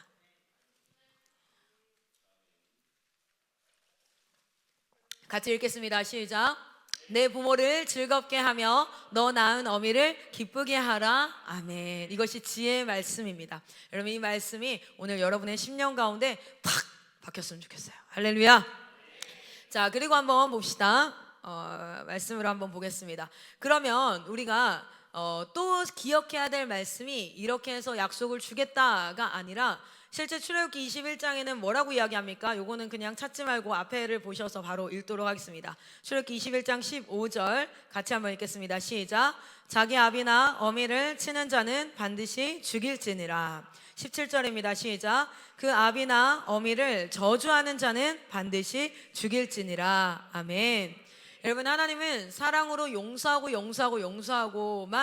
같이 읽겠습니다. 시작. 내 부모를 즐겁게 하며 너 낳은 어미를 기쁘게 하라. 아멘. 이것이 지혜의 말씀입니다. 여러분, 이 말씀이 오늘 여러분의 심령 가운데 팍 박혔으면 좋겠어요. 할렐루야. 자, 그리고 한번 봅시다. 말씀을 한번 보겠습니다. 그러면 우리가 또 기억해야 될 말씀이 이렇게 해서 약속을 주겠다가 아니라 실제 출애굽기 21장에는 뭐라고 이야기합니까? 요거는 그냥 찾지 말고 앞에를 보셔서 바로 읽도록 하겠습니다. 출애굽기 21장 15절 같이 한번 읽겠습니다. 시작. 자기 아비나 어미를 치는 자는 반드시 죽일지니라. 17절입니다. 시작. 그 아비나 어미를 저주하는 자는 반드시 죽일지니라. 아멘. 여러분, 하나님은 사랑으로 용서하고만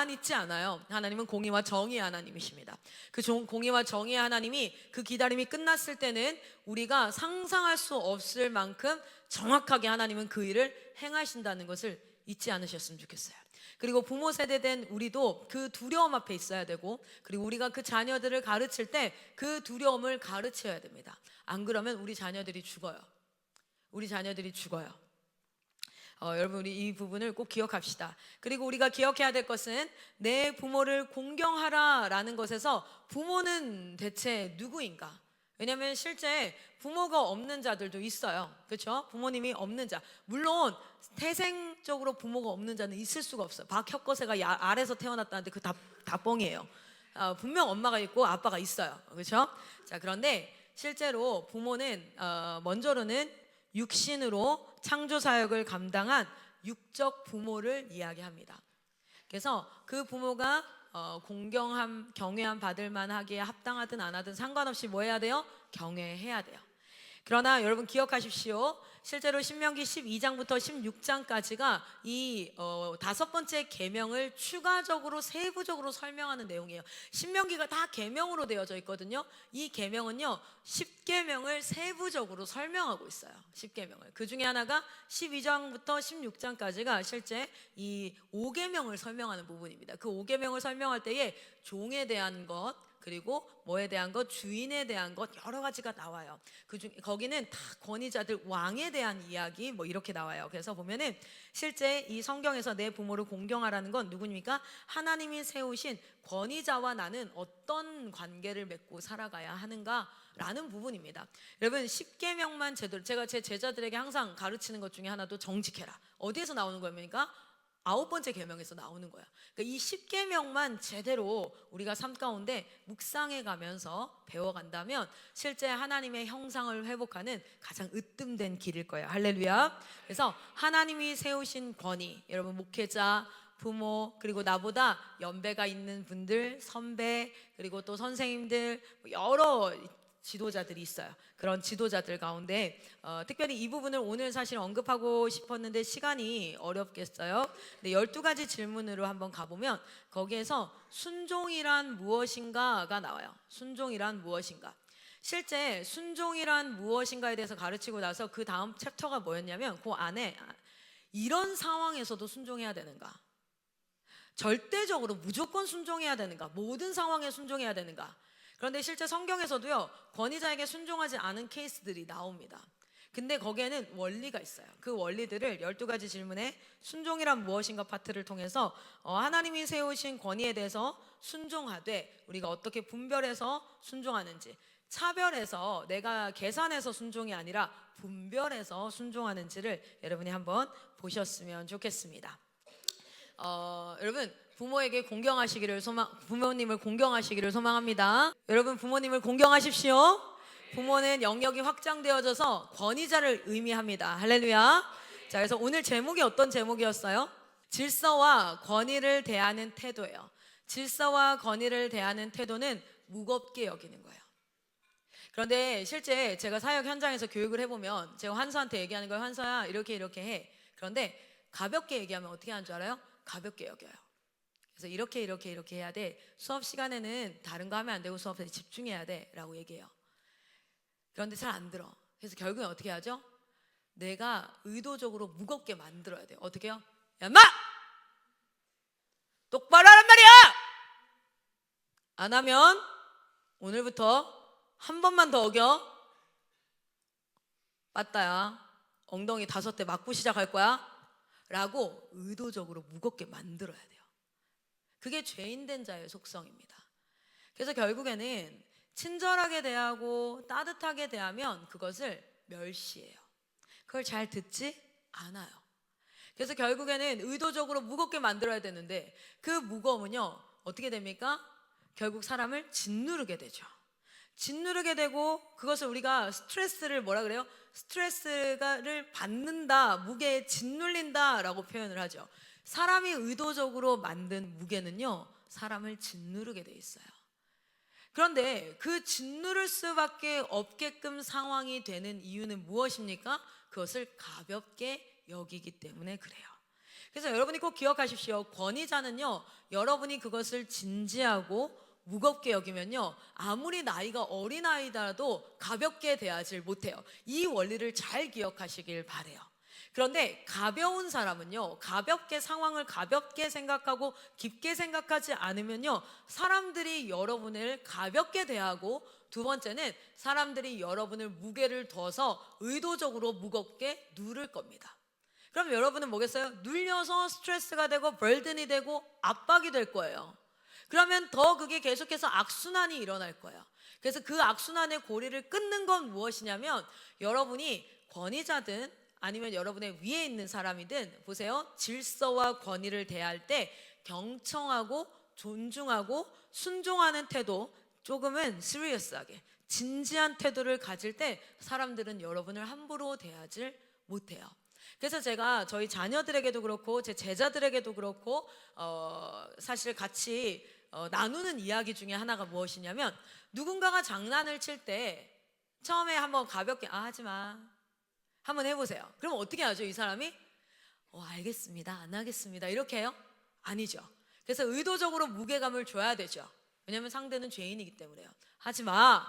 있지 않아요. 하나님은 공의와 정의의 하나님이십니다. 그 공의와 정의의 하나님이 그 기다림이 끝났을 때는 우리가 상상할 수 없을 만큼 정확하게 하나님은 그 일을 행하신다는 것을 잊지 않으셨으면 좋겠어요. 그리고 부모 세대된 우리도 그 두려움 앞에 있어야 되고, 그리고 우리가 그 자녀들을 가르칠 때 그 두려움을 가르쳐야 됩니다. 안 그러면 우리 자녀들이 죽어요. 여러분, 우리 이 부분을 꼭 기억합시다. 그리고 우리가 기억해야 될 것은 내 부모를 공경하라 라는 것에서 부모는 대체 누구인가? 왜냐하면 실제 부모가 없는 자들도 있어요. 그렇죠? 부모님이 없는 자. 물론 태생적으로 부모가 없는 자는 있을 수가 없어요. 박혁거세가 알에서 태어났다는데 그 다 뻥이에요. 분명 엄마가 있고 아빠가 있어요. 그렇죠? 자, 그런데 실제로 부모는 먼저로는 육신으로 창조 사역을 감당한 육적 부모를 이야기합니다. 그래서 그 부모가 공경함, 경외함 받을 만하기에 합당하든 안 하든 상관없이 뭐 해야 돼요? 경외해야 돼요. 그러나 여러분 기억하십시오. 실제로 신명기 12장부터 16장까지가 이 다섯 번째 계명을 추가적으로 세부적으로 설명하는 내용이에요. 신명기가 다 계명으로 되어져 있거든요. 이 계명은요 10계명을 세부적으로 설명하고 있어요. 10계명을. 그 중에 하나가 12장부터 16장까지가 실제 이 5계명을 설명하는 부분입니다. 그 5계명을 설명할 때에 종에 대한 것, 그리고 뭐에 대한 것, 주인에 대한 것 여러 가지가 나와요. 거기는 다 권위자들, 왕에 대한 이야기 뭐 이렇게 나와요. 그래서 보면은 실제 이 성경에서 내 부모를 공경하라는 건 누구입니까? 하나님이 세우신 권위자와 나는 어떤 관계를 맺고 살아가야 하는가라는 부분입니다. 여러분 10계명만 제대로, 제가 제 제자들에게 항상 가르치는 것 중에 하나도 정직해라. 어디에서 나오는 겁니까? 9번째 계명에서 나오는 거야. 그러니까 이 10계명만 제대로 우리가 삶 가운데 묵상해 가면서 배워간다면 실제 하나님의 형상을 회복하는 가장 으뜸된 길일 거예요. 할렐루야. 그래서 하나님이 세우신 권위, 여러분 목회자, 부모, 그리고 나보다 연배가 있는 분들, 선배, 그리고 또 선생님들, 여러 지도자들이 있어요. 그런 지도자들 가운데 특별히 이 부분을 오늘 사실 언급하고 싶었는데 시간이 어렵겠어요. 근데 12가지 질문으로 한번 가보면 거기에서 순종이란 무엇인가가 나와요. 순종이란 무엇인가? 실제 순종이란 무엇인가에 대해서 가르치고 나서 그 다음 챕터가 뭐였냐면 그 안에 이런 상황에서도 순종해야 되는가? 절대적으로 무조건 순종해야 되는가? 모든 상황에 순종해야 되는가? 그런데 실제 성경에서도요 권위자에게 순종하지 않은 케이스들이 나옵니다. 근데 거기에는 원리가 있어요. 그 원리들을 12가지 질문에 순종이란 무엇인가 파트를 통해서 하나님이 세우신 권위에 대해서 순종하되 우리가 어떻게 분별해서 순종하는지, 차별해서 내가 계산해서 순종이 아니라 분별해서 순종하는지를 여러분이 한번 보셨으면 좋겠습니다. 여러분 부모에게 공경하시기를 부모님을 공경하시기를 소망합니다. 여러분 부모님을 공경하십시오. 부모는 영역이 확장되어져서 권위자를 의미합니다. 할렐루야. 자, 그래서 오늘 제목이 어떤 제목이었어요? 질서와 권위를 대하는 태도예요. 질서와 권위를 대하는 태도는 무겁게 여기는 거예요. 그런데 실제 제가 사역 현장에서 교육을 해보면 제가 환사한테 얘기하는 거예요. 환사야 이렇게 해. 그런데 가볍게 얘기하면 어떻게 하는 줄 알아요? 가볍게 여겨요. 그래서 이렇게 해야 돼. 수업 시간에는 다른 거 하면 안 되고 수업에 집중해야 돼 라고 얘기해요. 그런데 잘 안 들어. 그래서 결국엔 어떻게 하죠? 내가 의도적으로 무겁게 만들어야 돼요. 어떻게 해요? 야 인마! 똑바로 하란 말이야! 안 하면 오늘부터 한 번만 더 어겨. 빠따야. 엉덩이 5대 맞고 시작할 거야 라고 의도적으로 무겁게 만들어야 돼요. 그게 죄인된 자의 속성입니다. 그래서 결국에는 친절하게 대하고 따뜻하게 대하면 그것을 멸시해요. 그걸 잘 듣지 않아요. 그래서 결국에는 의도적으로 무겁게 만들어야 되는데 그 무거움은요 어떻게 됩니까? 결국 사람을 짓누르게 되죠. 짓누르게 되고 그것을 우리가 스트레스를 뭐라 그래요? 스트레스를 받는다, 무게에 짓눌린다 라고 표현을 하죠. 사람이 의도적으로 만든 무게는요 사람을 짓누르게 돼 있어요. 그런데 그 짓누를 수밖에 없게끔 상황이 되는 이유는 무엇입니까? 그것을 가볍게 여기기 때문에 그래요. 그래서 여러분이 꼭 기억하십시오. 권위자는요 여러분이 그것을 진지하고 무겁게 여기면요 아무리 나이가 어린아이더라도 가볍게 대하지 못해요. 이 원리를 잘 기억하시길 바래요. 그런데 가벼운 사람은요 가볍게 상황을 가볍게 생각하고 깊게 생각하지 않으면요 사람들이 여러분을 가볍게 대하고 두 번째는 사람들이 여러분을 무게를 둬서 의도적으로 무겁게 누를 겁니다. 그럼 여러분은 뭐겠어요? 눌려서 스트레스가 되고 벌든이 되고 압박이 될 거예요. 그러면 더 그게 계속해서 악순환이 일어날 거예요. 그래서 그 악순환의 고리를 끊는 건 무엇이냐면 여러분이 권위자든 아니면 여러분의 위에 있는 사람이든 보세요. 질서와 권위를 대할 때 경청하고 존중하고 순종하는 태도, 조금은 시리어스하게 진지한 태도를 가질 때 사람들은 여러분을 함부로 대하지 못해요. 그래서 제가 저희 자녀들에게도 그렇고 제 제자들에게도 그렇고 사실 같이 나누는 이야기 중에 하나가 무엇이냐면 누군가가 장난을 칠 때 처음에 한번 가볍게 하지마 한번 해보세요. 그럼 어떻게 하죠? 이 사람이 알겠습니다 안 하겠습니다 이렇게 해요? 아니죠. 그래서 의도적으로 무게감을 줘야 되죠. 왜냐하면 상대는 죄인이기 때문에요. 하지마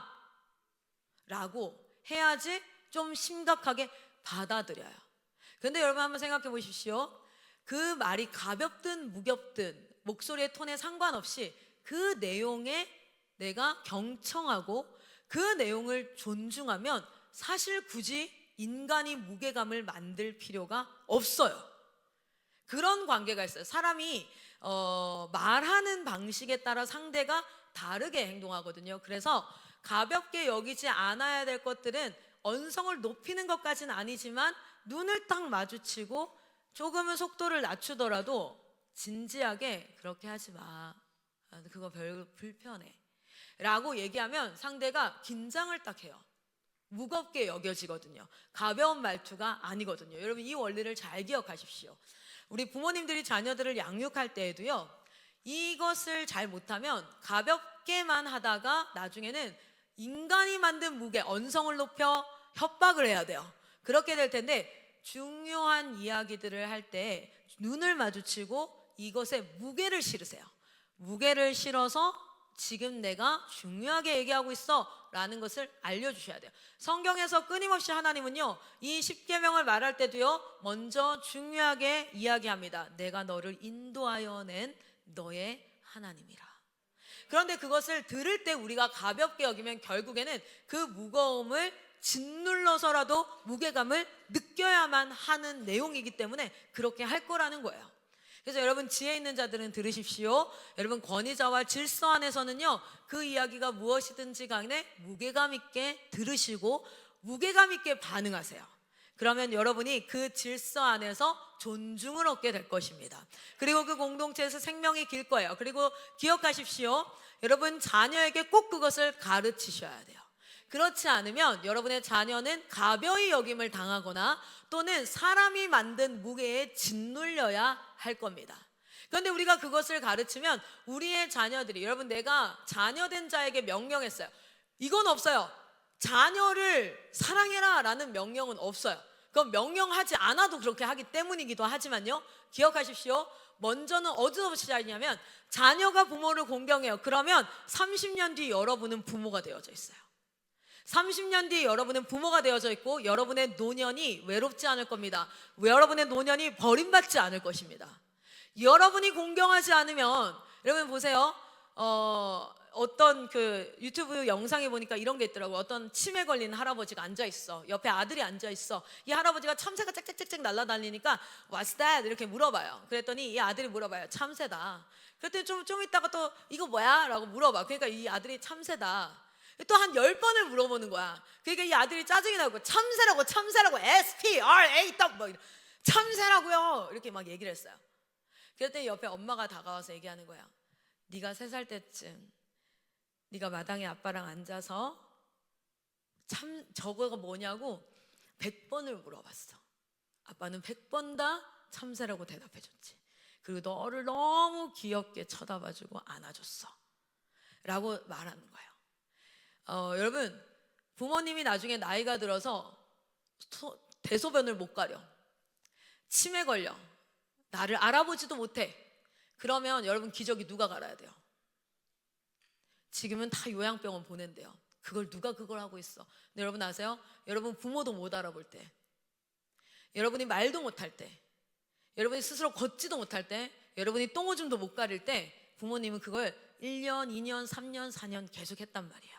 라고 해야지 좀 심각하게 받아들여요. 그런데 여러분 한번 생각해 보십시오. 그 말이 가볍든 무겁든 목소리의 톤에 상관없이 그 내용에 내가 경청하고 그 내용을 존중하면 사실 굳이 인간이 무게감을 만들 필요가 없어요. 그런 관계가 있어요. 사람이 말하는 방식에 따라 상대가 다르게 행동하거든요. 그래서 가볍게 여기지 않아야 될 것들은 언성을 높이는 것까지는 아니지만 눈을 딱 마주치고 조금은 속도를 낮추더라도 진지하게 그렇게 하지 마. 그거 별 불편해. 라고 얘기하면 상대가 긴장을 딱 해요. 무겁게 여겨지거든요. 가벼운 말투가 아니거든요. 여러분 이 원리를 잘 기억하십시오. 우리 부모님들이 자녀들을 양육할 때에도요 이것을 잘 못하면 가볍게만 하다가 나중에는 인간이 만든 무게, 언성을 높여 협박을 해야 돼요. 그렇게 될 텐데 중요한 이야기들을 할 때 눈을 마주치고 이것에 무게를 실으세요. 무게를 실어서 지금 내가 중요하게 얘기하고 있어 라는 것을 알려주셔야 돼요. 성경에서 끊임없이 하나님은요 이 십계명을 말할 때도요 먼저 중요하게 이야기합니다. 내가 너를 인도하여 낸 너의 하나님이라. 그런데 그것을 들을 때 우리가 가볍게 여기면 결국에는 그 무거움을 짓눌러서라도 무게감을 느껴야만 하는 내용이기 때문에 그렇게 할 거라는 거예요. 그래서 여러분 지혜 있는 자들은 들으십시오. 여러분 권위자와 질서 안에서는요 그 이야기가 무엇이든지 간에 무게감 있게 들으시고 무게감 있게 반응하세요. 그러면 여러분이 그 질서 안에서 존중을 얻게 될 것입니다. 그리고 그 공동체에서 생명이 길 거예요. 그리고 기억하십시오. 여러분 자녀에게 꼭 그것을 가르치셔야 돼요. 그렇지 않으면 여러분의 자녀는 가벼이 여김을 당하거나 또는 사람이 만든 무게에 짓눌려야 할 겁니다. 그런데 우리가 그것을 가르치면 우리의 자녀들이, 여러분 내가 자녀된 자에게 명령했어요. 이건 없어요. 자녀를 사랑해라 라는 명령은 없어요. 그건 명령하지 않아도 그렇게 하기 때문이기도 하지만요, 기억하십시오. 먼저는 어디서부터 시작이냐면 자녀가 부모를 공경해요. 그러면 30년 뒤 여러분은 부모가 되어져 있어요. 30년 뒤에 여러분은 부모가 되어져 있고 여러분의 노년이 외롭지 않을 겁니다. 여러분의 노년이 버림받지 않을 것입니다. 여러분이 공경하지 않으면, 여러분 보세요. 어떤 그 유튜브 영상에 보니까 이런 게 있더라고. 어떤 치매 걸린 할아버지가 앉아 있어. 옆에 아들이 앉아 있어. 이 할아버지가 참새가 짹짹짹짹 날아다니니까 What's that? 이렇게 물어봐요. 그랬더니 이 아들이 물어봐요. 참새다. 그랬더니 좀 있다가 또 이거 뭐야? 라고 물어봐. 그러니까 이 아들이 참새다. 또 한 10번을 물어보는 거야. 그러니까 이 아들이 짜증이 나고 참새라고 SPRA 뭐 참새라고요. 이렇게 막 얘기를 했어요. 그랬더니 옆에 엄마가 다가와서 얘기하는 거야. 네가 3살 때쯤 네가 마당에 아빠랑 앉아서 참 저거가 뭐냐고 100번을 물어봤어. 아빠는 100번 다 참새라고 대답해줬지. 그리고 너를 너무 귀엽게 쳐다봐주고 안아줬어 라고 말하는 거예요. 여러분, 부모님이 나중에 나이가 들어서 대소변을 못 가려, 치매 걸려, 나를 알아보지도 못해. 그러면 여러분 기저귀 누가 갈아야 돼요? 지금은 다 요양병원 보낸대요. 그걸 누가 그걸 하고 있어? 근데 여러분 아세요? 여러분 부모도 못 알아볼 때, 여러분이 말도 못할 때, 여러분이 스스로 걷지도 못할 때, 여러분이 똥오줌도 못 가릴 때 부모님은 그걸 1년, 2년, 3년, 4년 계속 했단 말이에요.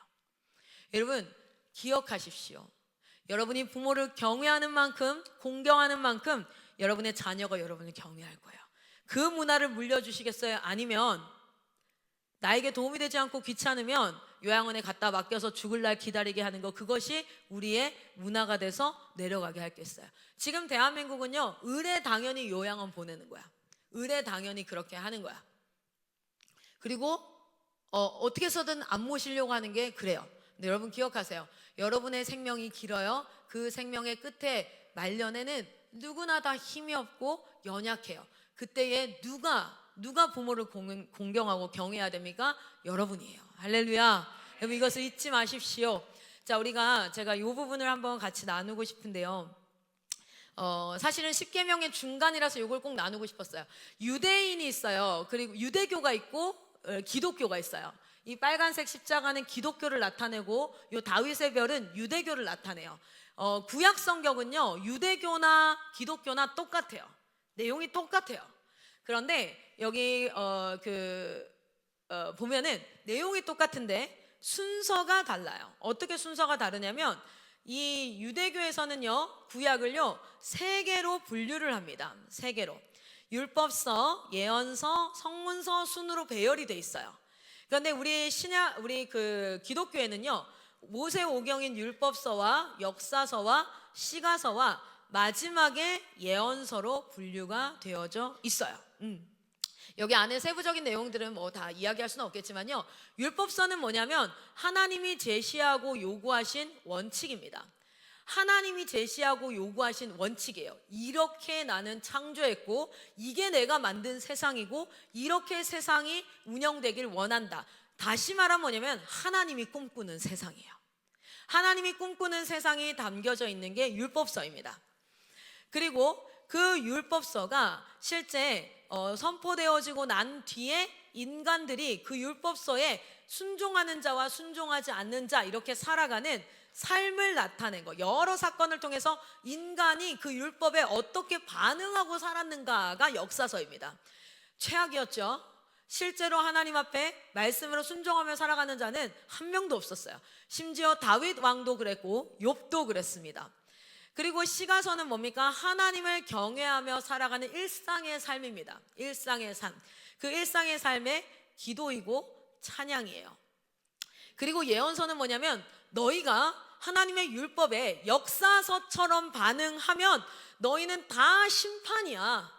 여러분 기억하십시오. 여러분이 부모를 경외하는 만큼, 공경하는 만큼 여러분의 자녀가 여러분을 경외할 거예요. 그 문화를 물려주시겠어요? 아니면 나에게 도움이 되지 않고 귀찮으면 요양원에 갖다 맡겨서 죽을 날 기다리게 하는 거, 그것이 우리의 문화가 돼서 내려가게 하겠어요? 지금 대한민국은요, 의례 당연히 요양원 보내는 거야. 의례 당연히 그렇게 하는 거야. 그리고 어떻게 해서든 안 모시려고 하는 게 그래요. 근데 여러분 기억하세요. 여러분의 생명이 길어요. 그 생명의 끝에 말년에는 누구나 다 힘이 없고 연약해요. 그때에 누가 부모를 공경하고 경외해야 됩니까? 여러분이에요. 할렐루야. 여러분 이것을 잊지 마십시오. 자, 제가 이 부분을 한번 같이 나누고 싶은데요. 사실은 10계명의 중간이라서 이걸 꼭 나누고 싶었어요. 유대인이 있어요. 그리고 유대교가 있고 기독교가 있어요. 이 빨간색 십자가는 기독교를 나타내고 이 다윗의 별은 유대교를 나타내요. 구약 성경은요, 유대교나 기독교나 똑같아요. 내용이 똑같아요. 그런데 여기 보면은 내용이 똑같은데 순서가 달라요. 어떻게 순서가 다르냐면 이 유대교에서는요, 구약을요 3개로 분류를 합니다. 3개로. 율법서, 예언서, 성문서 순으로 배열이 돼 있어요. 그런데 우리 기독교에는요, 모세오경인 율법서와 역사서와 시가서와 마지막에 예언서로 분류가 되어져 있어요. 여기 안에 세부적인 내용들은 뭐 다 이야기할 수는 없겠지만요, 율법서는 뭐냐면 하나님이 제시하고 요구하신 원칙입니다. 하나님이 제시하고 요구하신 원칙이에요. 이렇게 나는 창조했고 이게 내가 만든 세상이고 이렇게 세상이 운영되길 원한다. 다시 말하면 뭐냐면 하나님이 꿈꾸는 세상이에요. 하나님이 꿈꾸는 세상이 담겨져 있는 게 율법서입니다. 그리고 그 율법서가 실제 선포되어지고 난 뒤에 인간들이 그 율법서에 순종하는 자와 순종하지 않는 자 이렇게 살아가는 삶을 나타낸 거, 여러 사건을 통해서 인간이 그 율법에 어떻게 반응하고 살았는가가 역사서입니다. 최악이었죠. 실제로 하나님 앞에 말씀으로 순종하며 살아가는 자는 한 명도 없었어요. 심지어 다윗 왕도 그랬고 욥도 그랬습니다. 그리고 시가서는 뭡니까? 하나님을 경외하며 살아가는 일상의 삶입니다. 일상의 삶. 그 일상의 삶의 기도이고 찬양이에요. 그리고 예언서는 뭐냐면 너희가 하나님의 율법에 역사서처럼 반응하면 너희는 다 심판이야.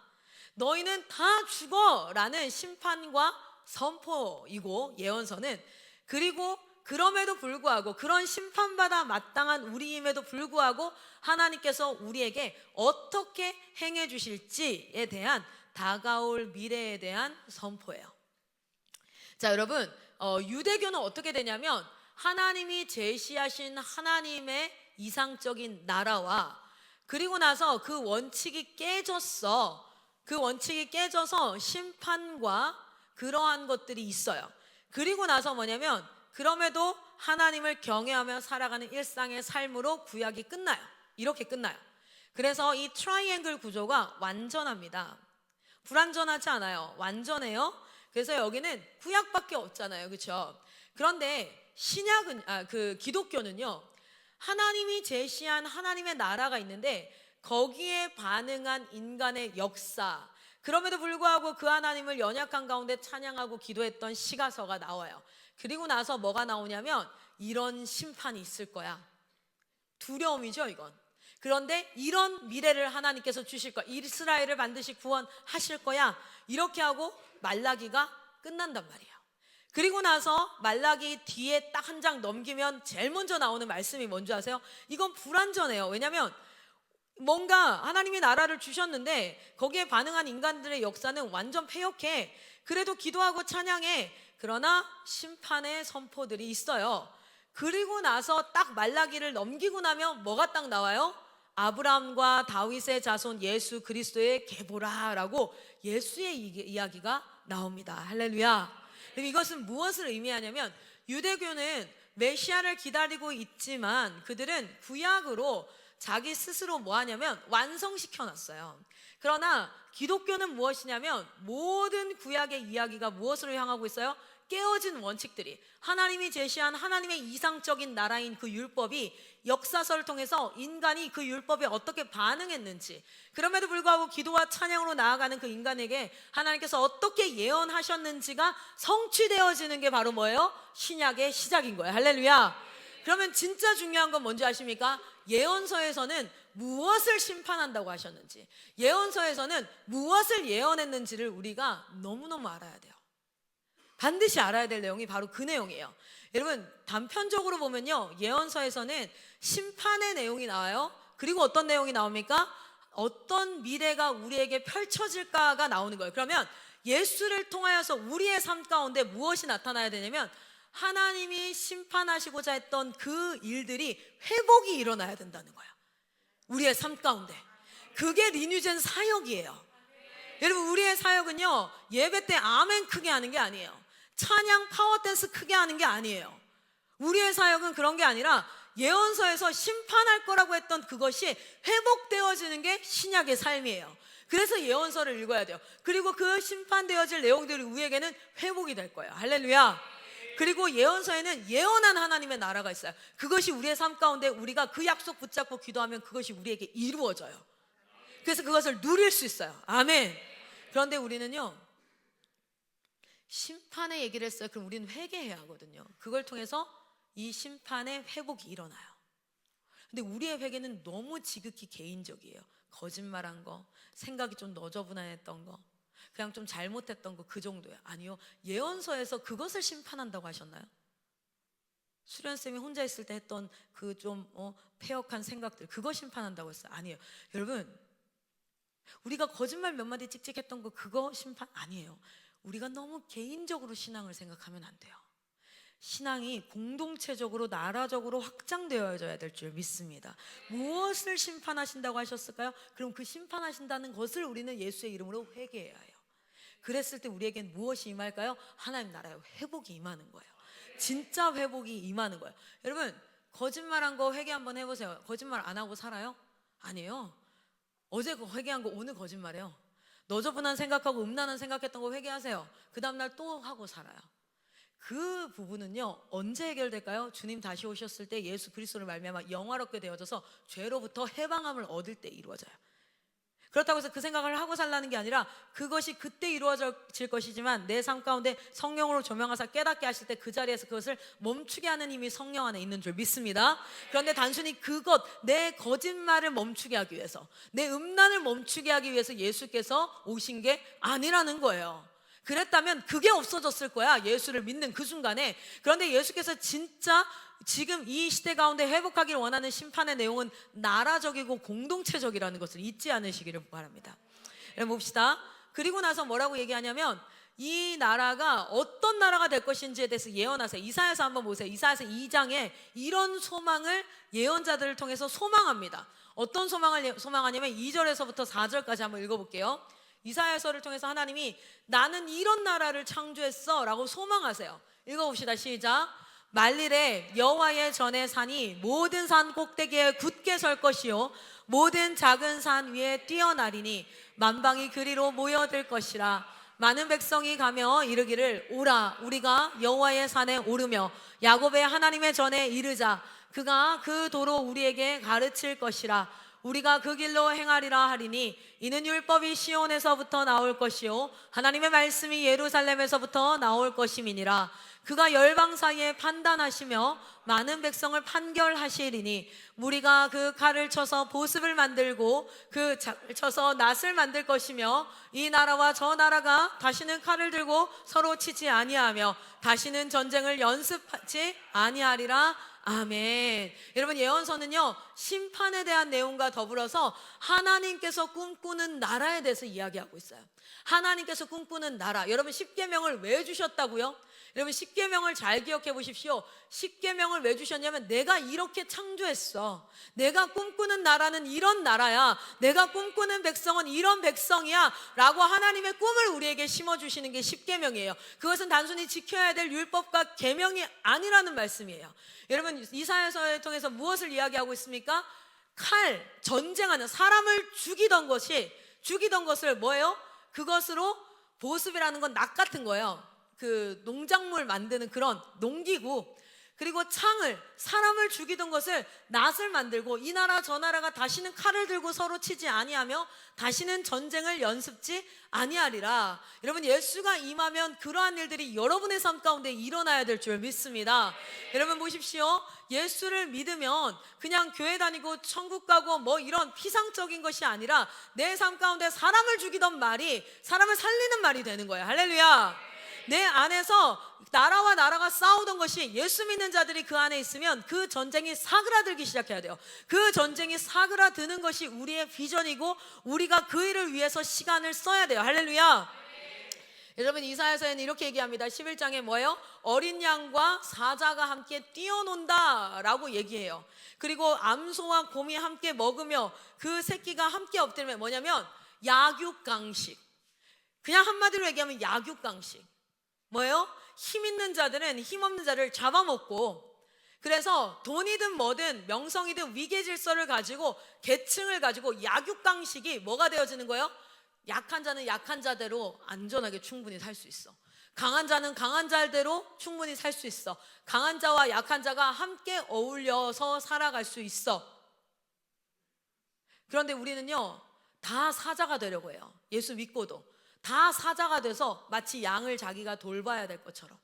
너희는 다 죽어라는 심판과 선포이고 예언서는. 그리고 그럼에도 불구하고, 그런 심판받아 마땅한 우리임에도 불구하고 하나님께서 우리에게 어떻게 행해 주실지에 대한 다가올 미래에 대한 선포예요. 자, 여러분, 유대교는 어떻게 되냐면 하나님이 제시하신 하나님의 이상적인 나라와, 그리고 나서 그 원칙이 깨졌어. 그 원칙이 깨져서 심판과 그러한 것들이 있어요. 그리고 나서 뭐냐면 그럼에도 하나님을 경외하며 살아가는 일상의 삶으로 구약이 끝나요. 이렇게 끝나요. 그래서 이 트라이앵글 구조가 완전합니다. 불완전하지 않아요. 완전해요. 그래서 여기는 구약밖에 없잖아요. 그렇죠? 그런데 신약은 기독교는요, 하나님이 제시한 하나님의 나라가 있는데 거기에 반응한 인간의 역사, 그럼에도 불구하고 그 하나님을 연약한 가운데 찬양하고 기도했던 시가서가 나와요. 그리고 나서 뭐가 나오냐면 이런 심판이 있을 거야. 두려움이죠, 이건. 그런데 이런 미래를 하나님께서 주실 거야. 이스라엘을 반드시 구원하실 거야. 이렇게 하고 말라기가 끝난단 말이에요. 그리고 나서 말라기 뒤에 딱 한 장 넘기면 제일 먼저 나오는 말씀이 뭔지 아세요? 이건 불완전해요. 왜냐하면 뭔가 하나님이 나라를 주셨는데 거기에 반응한 인간들의 역사는 완전 패역해. 그래도 기도하고 찬양해. 그러나 심판의 선포들이 있어요. 그리고 나서 딱 말라기를 넘기고 나면 뭐가 딱 나와요? 아브라함과 다윗의 자손 예수 그리스도의 계보라라고 예수의 이야기가 나옵니다. 할렐루야. 이것은 무엇을 의미하냐면 유대교는 메시아를 기다리고 있지만 그들은 구약으로 자기 스스로 뭐 하냐면 완성시켜 놨어요. 그러나 기독교는 무엇이냐면 모든 구약의 이야기가 무엇으로 향하고 있어요? 깨어진 원칙들이, 하나님이 제시한 하나님의 이상적인 나라인 그 율법이 역사서를 통해서 인간이 그 율법에 어떻게 반응했는지, 그럼에도 불구하고 기도와 찬양으로 나아가는 그 인간에게 하나님께서 어떻게 예언하셨는지가 성취되어지는 게 바로 뭐예요? 신약의 시작인 거예요. 할렐루야. 그러면 진짜 중요한 건 뭔지 아십니까? 예언서에서는 무엇을 심판한다고 하셨는지, 예언서에서는 무엇을 예언했는지를 우리가 너무너무 알아야 돼요. 반드시 알아야 될 내용이 바로 그 내용이에요. 여러분, 단편적으로 보면요, 예언서에서는 심판의 내용이 나와요. 그리고 어떤 내용이 나옵니까? 어떤 미래가 우리에게 펼쳐질까가 나오는 거예요. 그러면 예수를 통하여서 우리의 삶 가운데 무엇이 나타나야 되냐면 하나님이 심판하시고자 했던 그 일들이 회복이 일어나야 된다는 거예요. 우리의 삶 가운데. 그게 리뉴젠 사역이에요. 여러분, 우리의 사역은요, 예배 때 아멘 크게 하는 게 아니에요. 찬양 파워댄스 크게 하는 게 아니에요. 우리의 사역은 그런 게 아니라 예언서에서 심판할 거라고 했던 그것이 회복되어지는 게 신약의 삶이에요. 그래서 예언서를 읽어야 돼요. 그리고 그 심판되어질 내용들이 우리에게는 회복이 될 거예요. 할렐루야. 그리고 예언서에는 예언한 하나님의 나라가 있어요. 그것이 우리의 삶 가운데 우리가 그 약속 붙잡고 기도하면 그것이 우리에게 이루어져요. 그래서 그것을 누릴 수 있어요. 아멘. 그런데 우리는요, 심판의 얘기를 했어요. 그럼 우리는 회개해야 하거든요. 그걸 통해서 이 심판의 회복이 일어나요. 근데 우리의 회개는 너무 지극히 개인적이에요. 거짓말한 거, 생각이 좀 너저분했던 거, 그냥 좀 잘못했던 거, 그 정도예요. 아니요, 예언서에서 그것을 심판한다고 하셨나요? 수련쌤이 혼자 있을 때 했던 그 좀 패역한 생각들, 그거 심판한다고 했어요? 아니에요. 여러분, 우리가 거짓말 몇 마디 찍찍했던 거, 그거 심판 아니에요. 우리가 너무 개인적으로 신앙을 생각하면 안 돼요. 신앙이 공동체적으로 나라적으로 확장되어져야 될 줄 믿습니다. 무엇을 심판하신다고 하셨을까요? 그럼 그 심판하신다는 것을 우리는 예수의 이름으로 회개해야 해요. 그랬을 때 우리에겐 무엇이 임할까요? 하나님 나라의 회복이 임하는 거예요. 진짜 회복이 임하는 거예요. 여러분, 거짓말한 거 회개 한번 해보세요. 거짓말 안 하고 살아요? 아니에요. 어제 회개한 거 오늘 거짓말해요. 너저분한 생각하고 음란한 생각했던 거 회개하세요. 그 다음날 또 하고 살아요. 그 부분은요, 언제 해결될까요? 주님 다시 오셨을 때 예수 그리스도를 말미암아 영화롭게 되어져서 죄로부터 해방함을 얻을 때 이루어져요. 그렇다고 해서 그 생각을 하고 살라는 게 아니라 그것이 그때 이루어질 것이지만 내 삶 가운데 성령으로 조명하사 깨닫게 하실 때 그 자리에서 그것을 멈추게 하는 힘이 성령 안에 있는 줄 믿습니다. 그런데 단순히 그것, 내 거짓말을 멈추게 하기 위해서, 내 음란을 멈추게 하기 위해서 예수께서 오신 게 아니라는 거예요. 그랬다면 그게 없어졌을 거야, 예수를 믿는 그 순간에. 그런데 예수께서 진짜 지금 이 시대 가운데 회복하기를 원하는 심판의 내용은 나라적이고 공동체적이라는 것을 잊지 않으시기를 바랍니다. 여러분 봅시다. 그리고 나서 뭐라고 얘기하냐면 이 나라가 어떤 나라가 될 것인지에 대해서 예언하세요. 이사야서 한번 보세요. 이사야서 2장에 이런 소망을 예언자들을 통해서 소망합니다. 어떤 소망을 소망하냐면 2절에서부터 4절까지 한번 읽어볼게요. 이사야서를 통해서 하나님이 나는 이런 나라를 창조했어 라고 소망하세요. 읽어봅시다. 시작. 만일에 여호와의 전의 산이 모든 산 꼭대기에 굳게 설 것이요 모든 작은 산 위에 뛰어나리니 만방이 그리로 모여들 것이라. 많은 백성이 가며 이르기를 오라 우리가 여호와의 산에 오르며 야곱의 하나님의 전에 이르자. 그가 그 도로 우리에게 가르칠 것이라. 우리가 그 길로 행하리라 하리니 이는 율법이 시온에서부터 나올 것이요 하나님의 말씀이 예루살렘에서부터 나올 것임이니라. 그가 열방 사이에 판단하시며 많은 백성을 판결하시리니 무리가 그 칼을 쳐서 보습을 만들고 그 작을 쳐서 낫을 만들 것이며 이 나라와 저 나라가 다시는 칼을 들고 서로 치지 아니하며 다시는 전쟁을 연습하지 아니하리라. 아멘. 여러분, 예언서는요 심판에 대한 내용과 더불어서 하나님께서 꿈꾸는 나라에 대해서 이야기하고 있어요. 하나님께서 꿈꾸는 나라. 여러분, 십계명을 왜 주셨다고요? 여러분, 십계명을 잘 기억해 보십시오. 십계명을 왜 주셨냐면 내가 이렇게 창조했어. 내가 꿈꾸는 나라는 이런 나라야. 내가 꿈꾸는 백성은 이런 백성이야 라고 하나님의 꿈을 우리에게 심어주시는 게 십계명이에요. 그것은 단순히 지켜야 될 율법과 계명이 아니라는 말씀이에요. 여러분, 이사야서를 통해서 무엇을 이야기하고 있습니까? 칼, 전쟁하는 사람을 죽이던 것을 뭐예요? 그것으로 보습이라는 건 낫 같은 거예요. 그 농작물 만드는 그런 농기구, 그리고 창을, 사람을 죽이던 것을 낫을 만들고 이 나라 저 나라가 다시는 칼을 들고 서로 치지 아니하며 다시는 전쟁을 연습지 아니하리라. 여러분, 예수가 임하면 그러한 일들이 여러분의 삶 가운데 일어나야 될 줄 믿습니다. 여러분 보십시오. 예수를 믿으면 그냥 교회 다니고 천국 가고 뭐 이런 피상적인 것이 아니라 내 삶 가운데 사람을 죽이던 말이 사람을 살리는 말이 되는 거예요. 할렐루야. 내 안에서 나라와 나라가 싸우던 것이 예수 믿는 자들이 그 안에 있으면 그 전쟁이 사그라들기 시작해야 돼요. 그 전쟁이 사그라드는 것이 우리의 비전이고 우리가 그 일을 위해서 시간을 써야 돼요. 할렐루야. 여러분, 이사야서에는 이렇게 얘기합니다. 11장에 뭐예요? 어린 양과 사자가 함께 뛰어논다 라고 얘기해요. 그리고 암소와 곰이 함께 먹으며 그 새끼가 함께 엎드리면 뭐냐면 약육강식. 그냥 한마디로 얘기하면 약육강식. 뭐예요? 힘 있는 자들은 힘 없는 자를 잡아먹고, 그래서 돈이든 뭐든 명성이든 위계질서를 가지고 계층을 가지고 약육강식이 뭐가 되어지는 거예요? 약한 자는 약한 자대로 안전하게 충분히 살 수 있어. 강한 자는 강한 자대로 충분히 살 수 있어. 강한 자와 약한 자가 함께 어울려서 살아갈 수 있어. 그런데 우리는요 다 사자가 되려고 해요. 예수 믿고도 다 사자가 돼서 마치 양을 자기가 돌봐야 될 것처럼.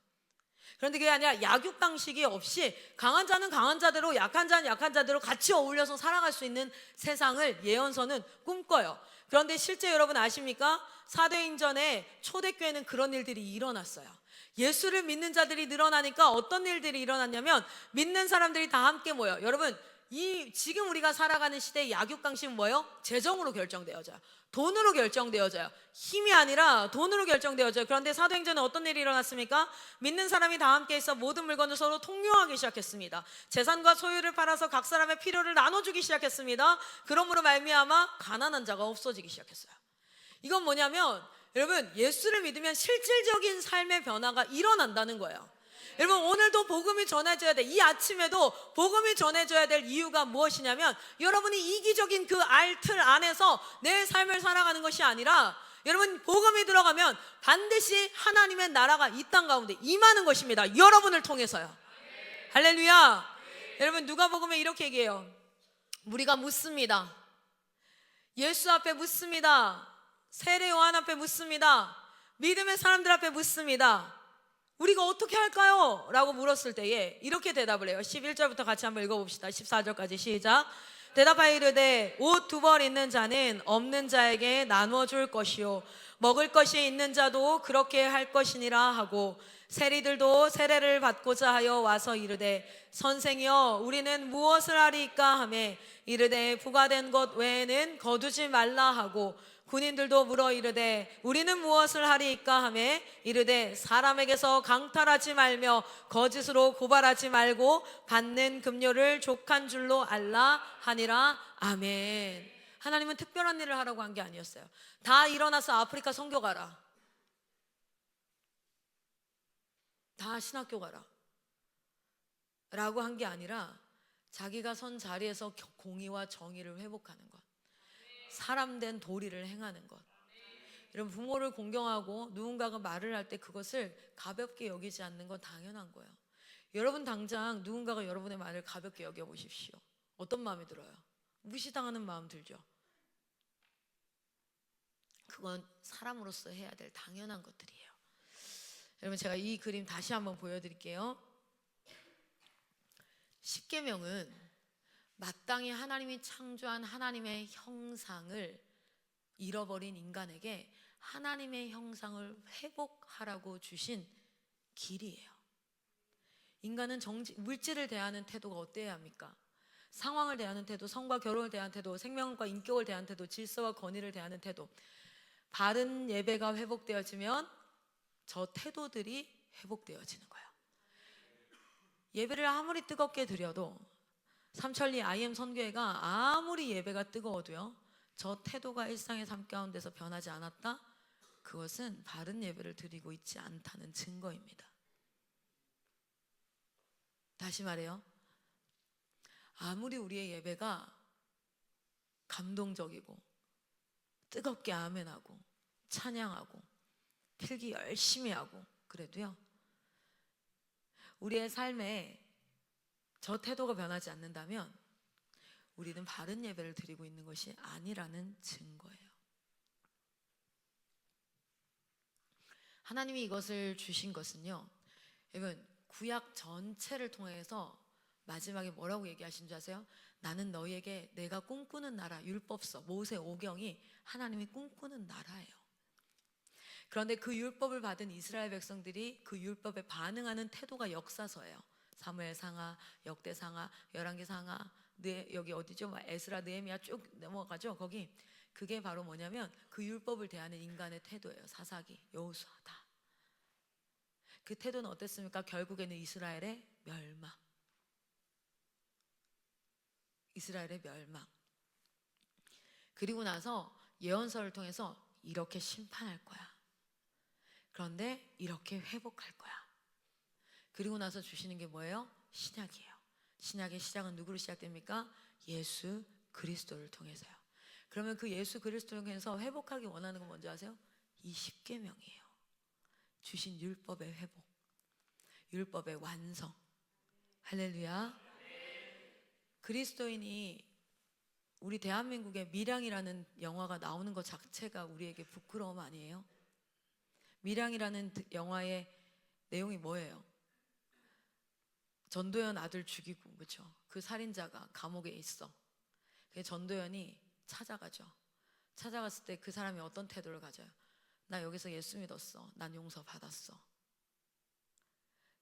그런데 그게 아니라 약육강식이 없이 강한 자는 강한 자대로 약한 자는 약한 자대로 같이 어울려서 살아갈 수 있는 세상을 예언서는 꿈꿔요. 그런데 실제 여러분 아십니까? 사도행전에 초대교회는 그런 일들이 일어났어요. 예수를 믿는 자들이 늘어나니까 어떤 일들이 일어났냐면 믿는 사람들이 다 함께 모여. 여러분, 지금 우리가 살아가는 시대의 약육강식은 뭐예요? 재정으로 결정되어져요. 돈으로 결정되어져요. 힘이 아니라 돈으로 결정되어져요. 그런데 사도행전에 어떤 일이 일어났습니까? 믿는 사람이 다 함께 있어 모든 물건을 서로 통용하기 시작했습니다. 재산과 소유를 팔아서 각 사람의 필요를 나눠주기 시작했습니다. 그러므로 말미암아 가난한 자가 없어지기 시작했어요. 이건 뭐냐면 여러분, 예수를 믿으면 실질적인 삶의 변화가 일어난다는 거예요. 여러분, 오늘도 복음이 전해져야 돼. 이 아침에도 복음이 전해져야 될 이유가 무엇이냐면 여러분이 이기적인 그 알틀 안에서 내 삶을 살아가는 것이 아니라 여러분, 복음이 들어가면 반드시 하나님의 나라가 이 땅 가운데 임하는 것입니다. 여러분을 통해서요. 할렐루야. 여러분, 누가복음에 이렇게 얘기해요. 우리가 묻습니다. 예수 앞에 묻습니다. 세례 요한 앞에 묻습니다. 믿음의 사람들 앞에 묻습니다. 우리가 어떻게 할까요? 라고 물었을 때에 이렇게 대답을 해요. 11절부터 같이 한번 읽어봅시다. 14절까지 시작. 대답하여 이르되 옷 2벌 있는 자는 없는 자에게 나누어 줄 것이요 먹을 것이 있는 자도 그렇게 할 것이니라 하고, 세리들도 세례를 받고자 하여 와서 이르되 선생이여 우리는 무엇을 하리이까 하매 이르되 부과된 것 외에는 거두지 말라 하고, 군인들도 물어 이르되 우리는 무엇을 하리이까 하매 이르되 사람에게서 강탈하지 말며 거짓으로 고발하지 말고 받는 급료를 족한 줄로 알라 하니라. 아멘. 하나님은 특별한 일을 하라고 한 게 아니었어요. 다 일어나서 아프리카 선교 가라, 다 신학교 가라 라고 한 게 아니라 자기가 선 자리에서 공의와 정의를 회복하는 것, 사람된 도리를 행하는 것. 여러분, 부모를 공경하고 누군가가 말을 할 때 그것을 가볍게 여기지 않는 건 당연한 거예요. 여러분 당장 누군가가 여러분의 말을 가볍게 여겨보십시오. 어떤 마음이 들어요? 무시당하는 마음 들죠. 그건 사람으로서 해야 될 당연한 것들이에요. 여러분, 제가 이 그림 다시 한번 보여드릴게요. 십계명은 마땅히 하나님이 창조한 하나님의 형상을 잃어버린 인간에게 하나님의 형상을 회복하라고 주신 길이에요. 인간은 물질을 대하는 태도가 어때야 합니까? 상황을 대하는 태도, 성과 결혼을 대하는 태도, 생명과 인격을 대하는 태도, 질서와 권위를 대하는 태도. 바른 예배가 회복되어지면 저 태도들이 회복되어지는 거예요. 예배를 아무리 뜨겁게 드려도, 삼천리 IM 선교회가 아무리 예배가 뜨거워도요, 저 태도가 일상의 삶 가운데서 변하지 않았다? 그것은 바른 예배를 드리고 있지 않다는 증거입니다. 다시 말해요. 아무리 우리의 예배가 감동적이고 뜨겁게 아멘하고 찬양하고 필기 열심히 하고 그래도요, 우리의 삶에 저 태도가 변하지 않는다면 우리는 바른 예배를 드리고 있는 것이 아니라는 증거예요. 하나님이 이것을 주신 것은요, 여러분, 구약 전체를 통해서 마지막에 뭐라고 얘기하신 줄 아세요? 나는 너희에게 내가 꿈꾸는 나라, 율법서, 모세 오경이 하나님이 꿈꾸는 나라예요. 그런데 그 율법을 받은 이스라엘 백성들이 그 율법에 반응하는 태도가 역사서예요. 사무엘상하, 역대상하, 열왕기상하, 여기 어디죠? 에스라, 느헤미야 쭉 넘어가죠. 거기 그게 바로 뭐냐면 그 율법을 대하는 인간의 태도예요. 사사기, 여호수아다. 그 태도는 어땠습니까? 결국에는 이스라엘의 멸망. 이스라엘의 멸망. 그리고 나서 예언서를 통해서 이렇게 심판할 거야. 그런데 이렇게 회복할 거야. 그리고 나서 주시는 게 뭐예요? 신약이에요. 신약의 시작은 누구로 시작됩니까? 예수 그리스도를 통해서요. 그러면 그 예수 그리스도를 통해서 회복하기 원하는 건 뭔지 아세요? 이 십계명이에요. 주신 율법의 회복, 율법의 완성. 할렐루야. 그리스도인이 우리 대한민국에 밀양이라는 영화가 나오는 것 자체가 우리에게 부끄러움 아니에요? 밀양이라는 영화의 내용이 뭐예요? 전도연 아들 죽이고, 그렇죠? 그 살인자가 감옥에 있어. 그래서 전도연이 찾아가죠. 찾아갔을 때 그 사람이 어떤 태도를 가져요? 나 여기서 예수 믿었어. 난 용서 받았어.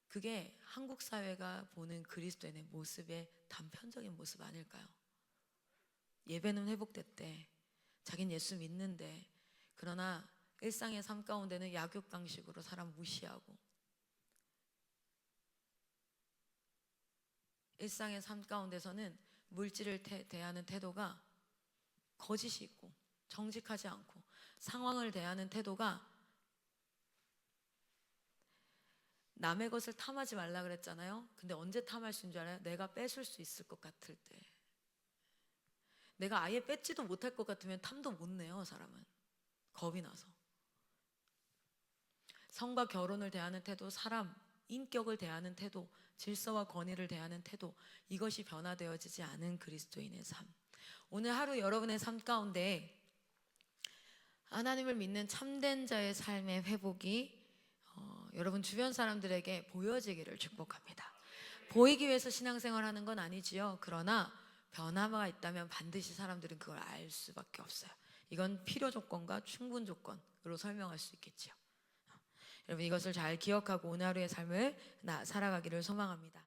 그게 한국 사회가 보는 그리스도인의 모습의 단편적인 모습 아닐까요? 예배는 회복됐대. 자긴 예수 믿는데, 그러나 일상의 삶 가운데는 약육강식으로 사람 무시하고, 일상의 삶 가운데서는 물질을 대하는 태도가 거짓이 있고 정직하지 않고, 상황을 대하는 태도가 남의 것을 탐하지 말라 그랬잖아요. 근데 언제 탐할 수 있는 줄 알아요? 내가 뺏을 수 있을 것 같을 때. 내가 아예 뺏지도 못할 것 같으면 탐도 못 내요. 사람은 겁이 나서. 성과 결혼을 대하는 태도, 사람 인격을 대하는 태도, 질서와 권위를 대하는 태도, 이것이 변화되어지지 않은 그리스도인의 삶. 오늘 하루 여러분의 삶 가운데 하나님을 믿는 참된 자의 삶의 회복이 여러분 주변 사람들에게 보여지기를 축복합니다. 보이기 위해서 신앙생활 하는 건 아니지요. 그러나 변화가 있다면 반드시 사람들은 그걸 알 수밖에 없어요. 이건 필요 조건과 충분 조건으로 설명할 수 있겠죠. 여러분, 이것을 잘 기억하고 오늘 하루의 삶을 살아가기를 소망합니다.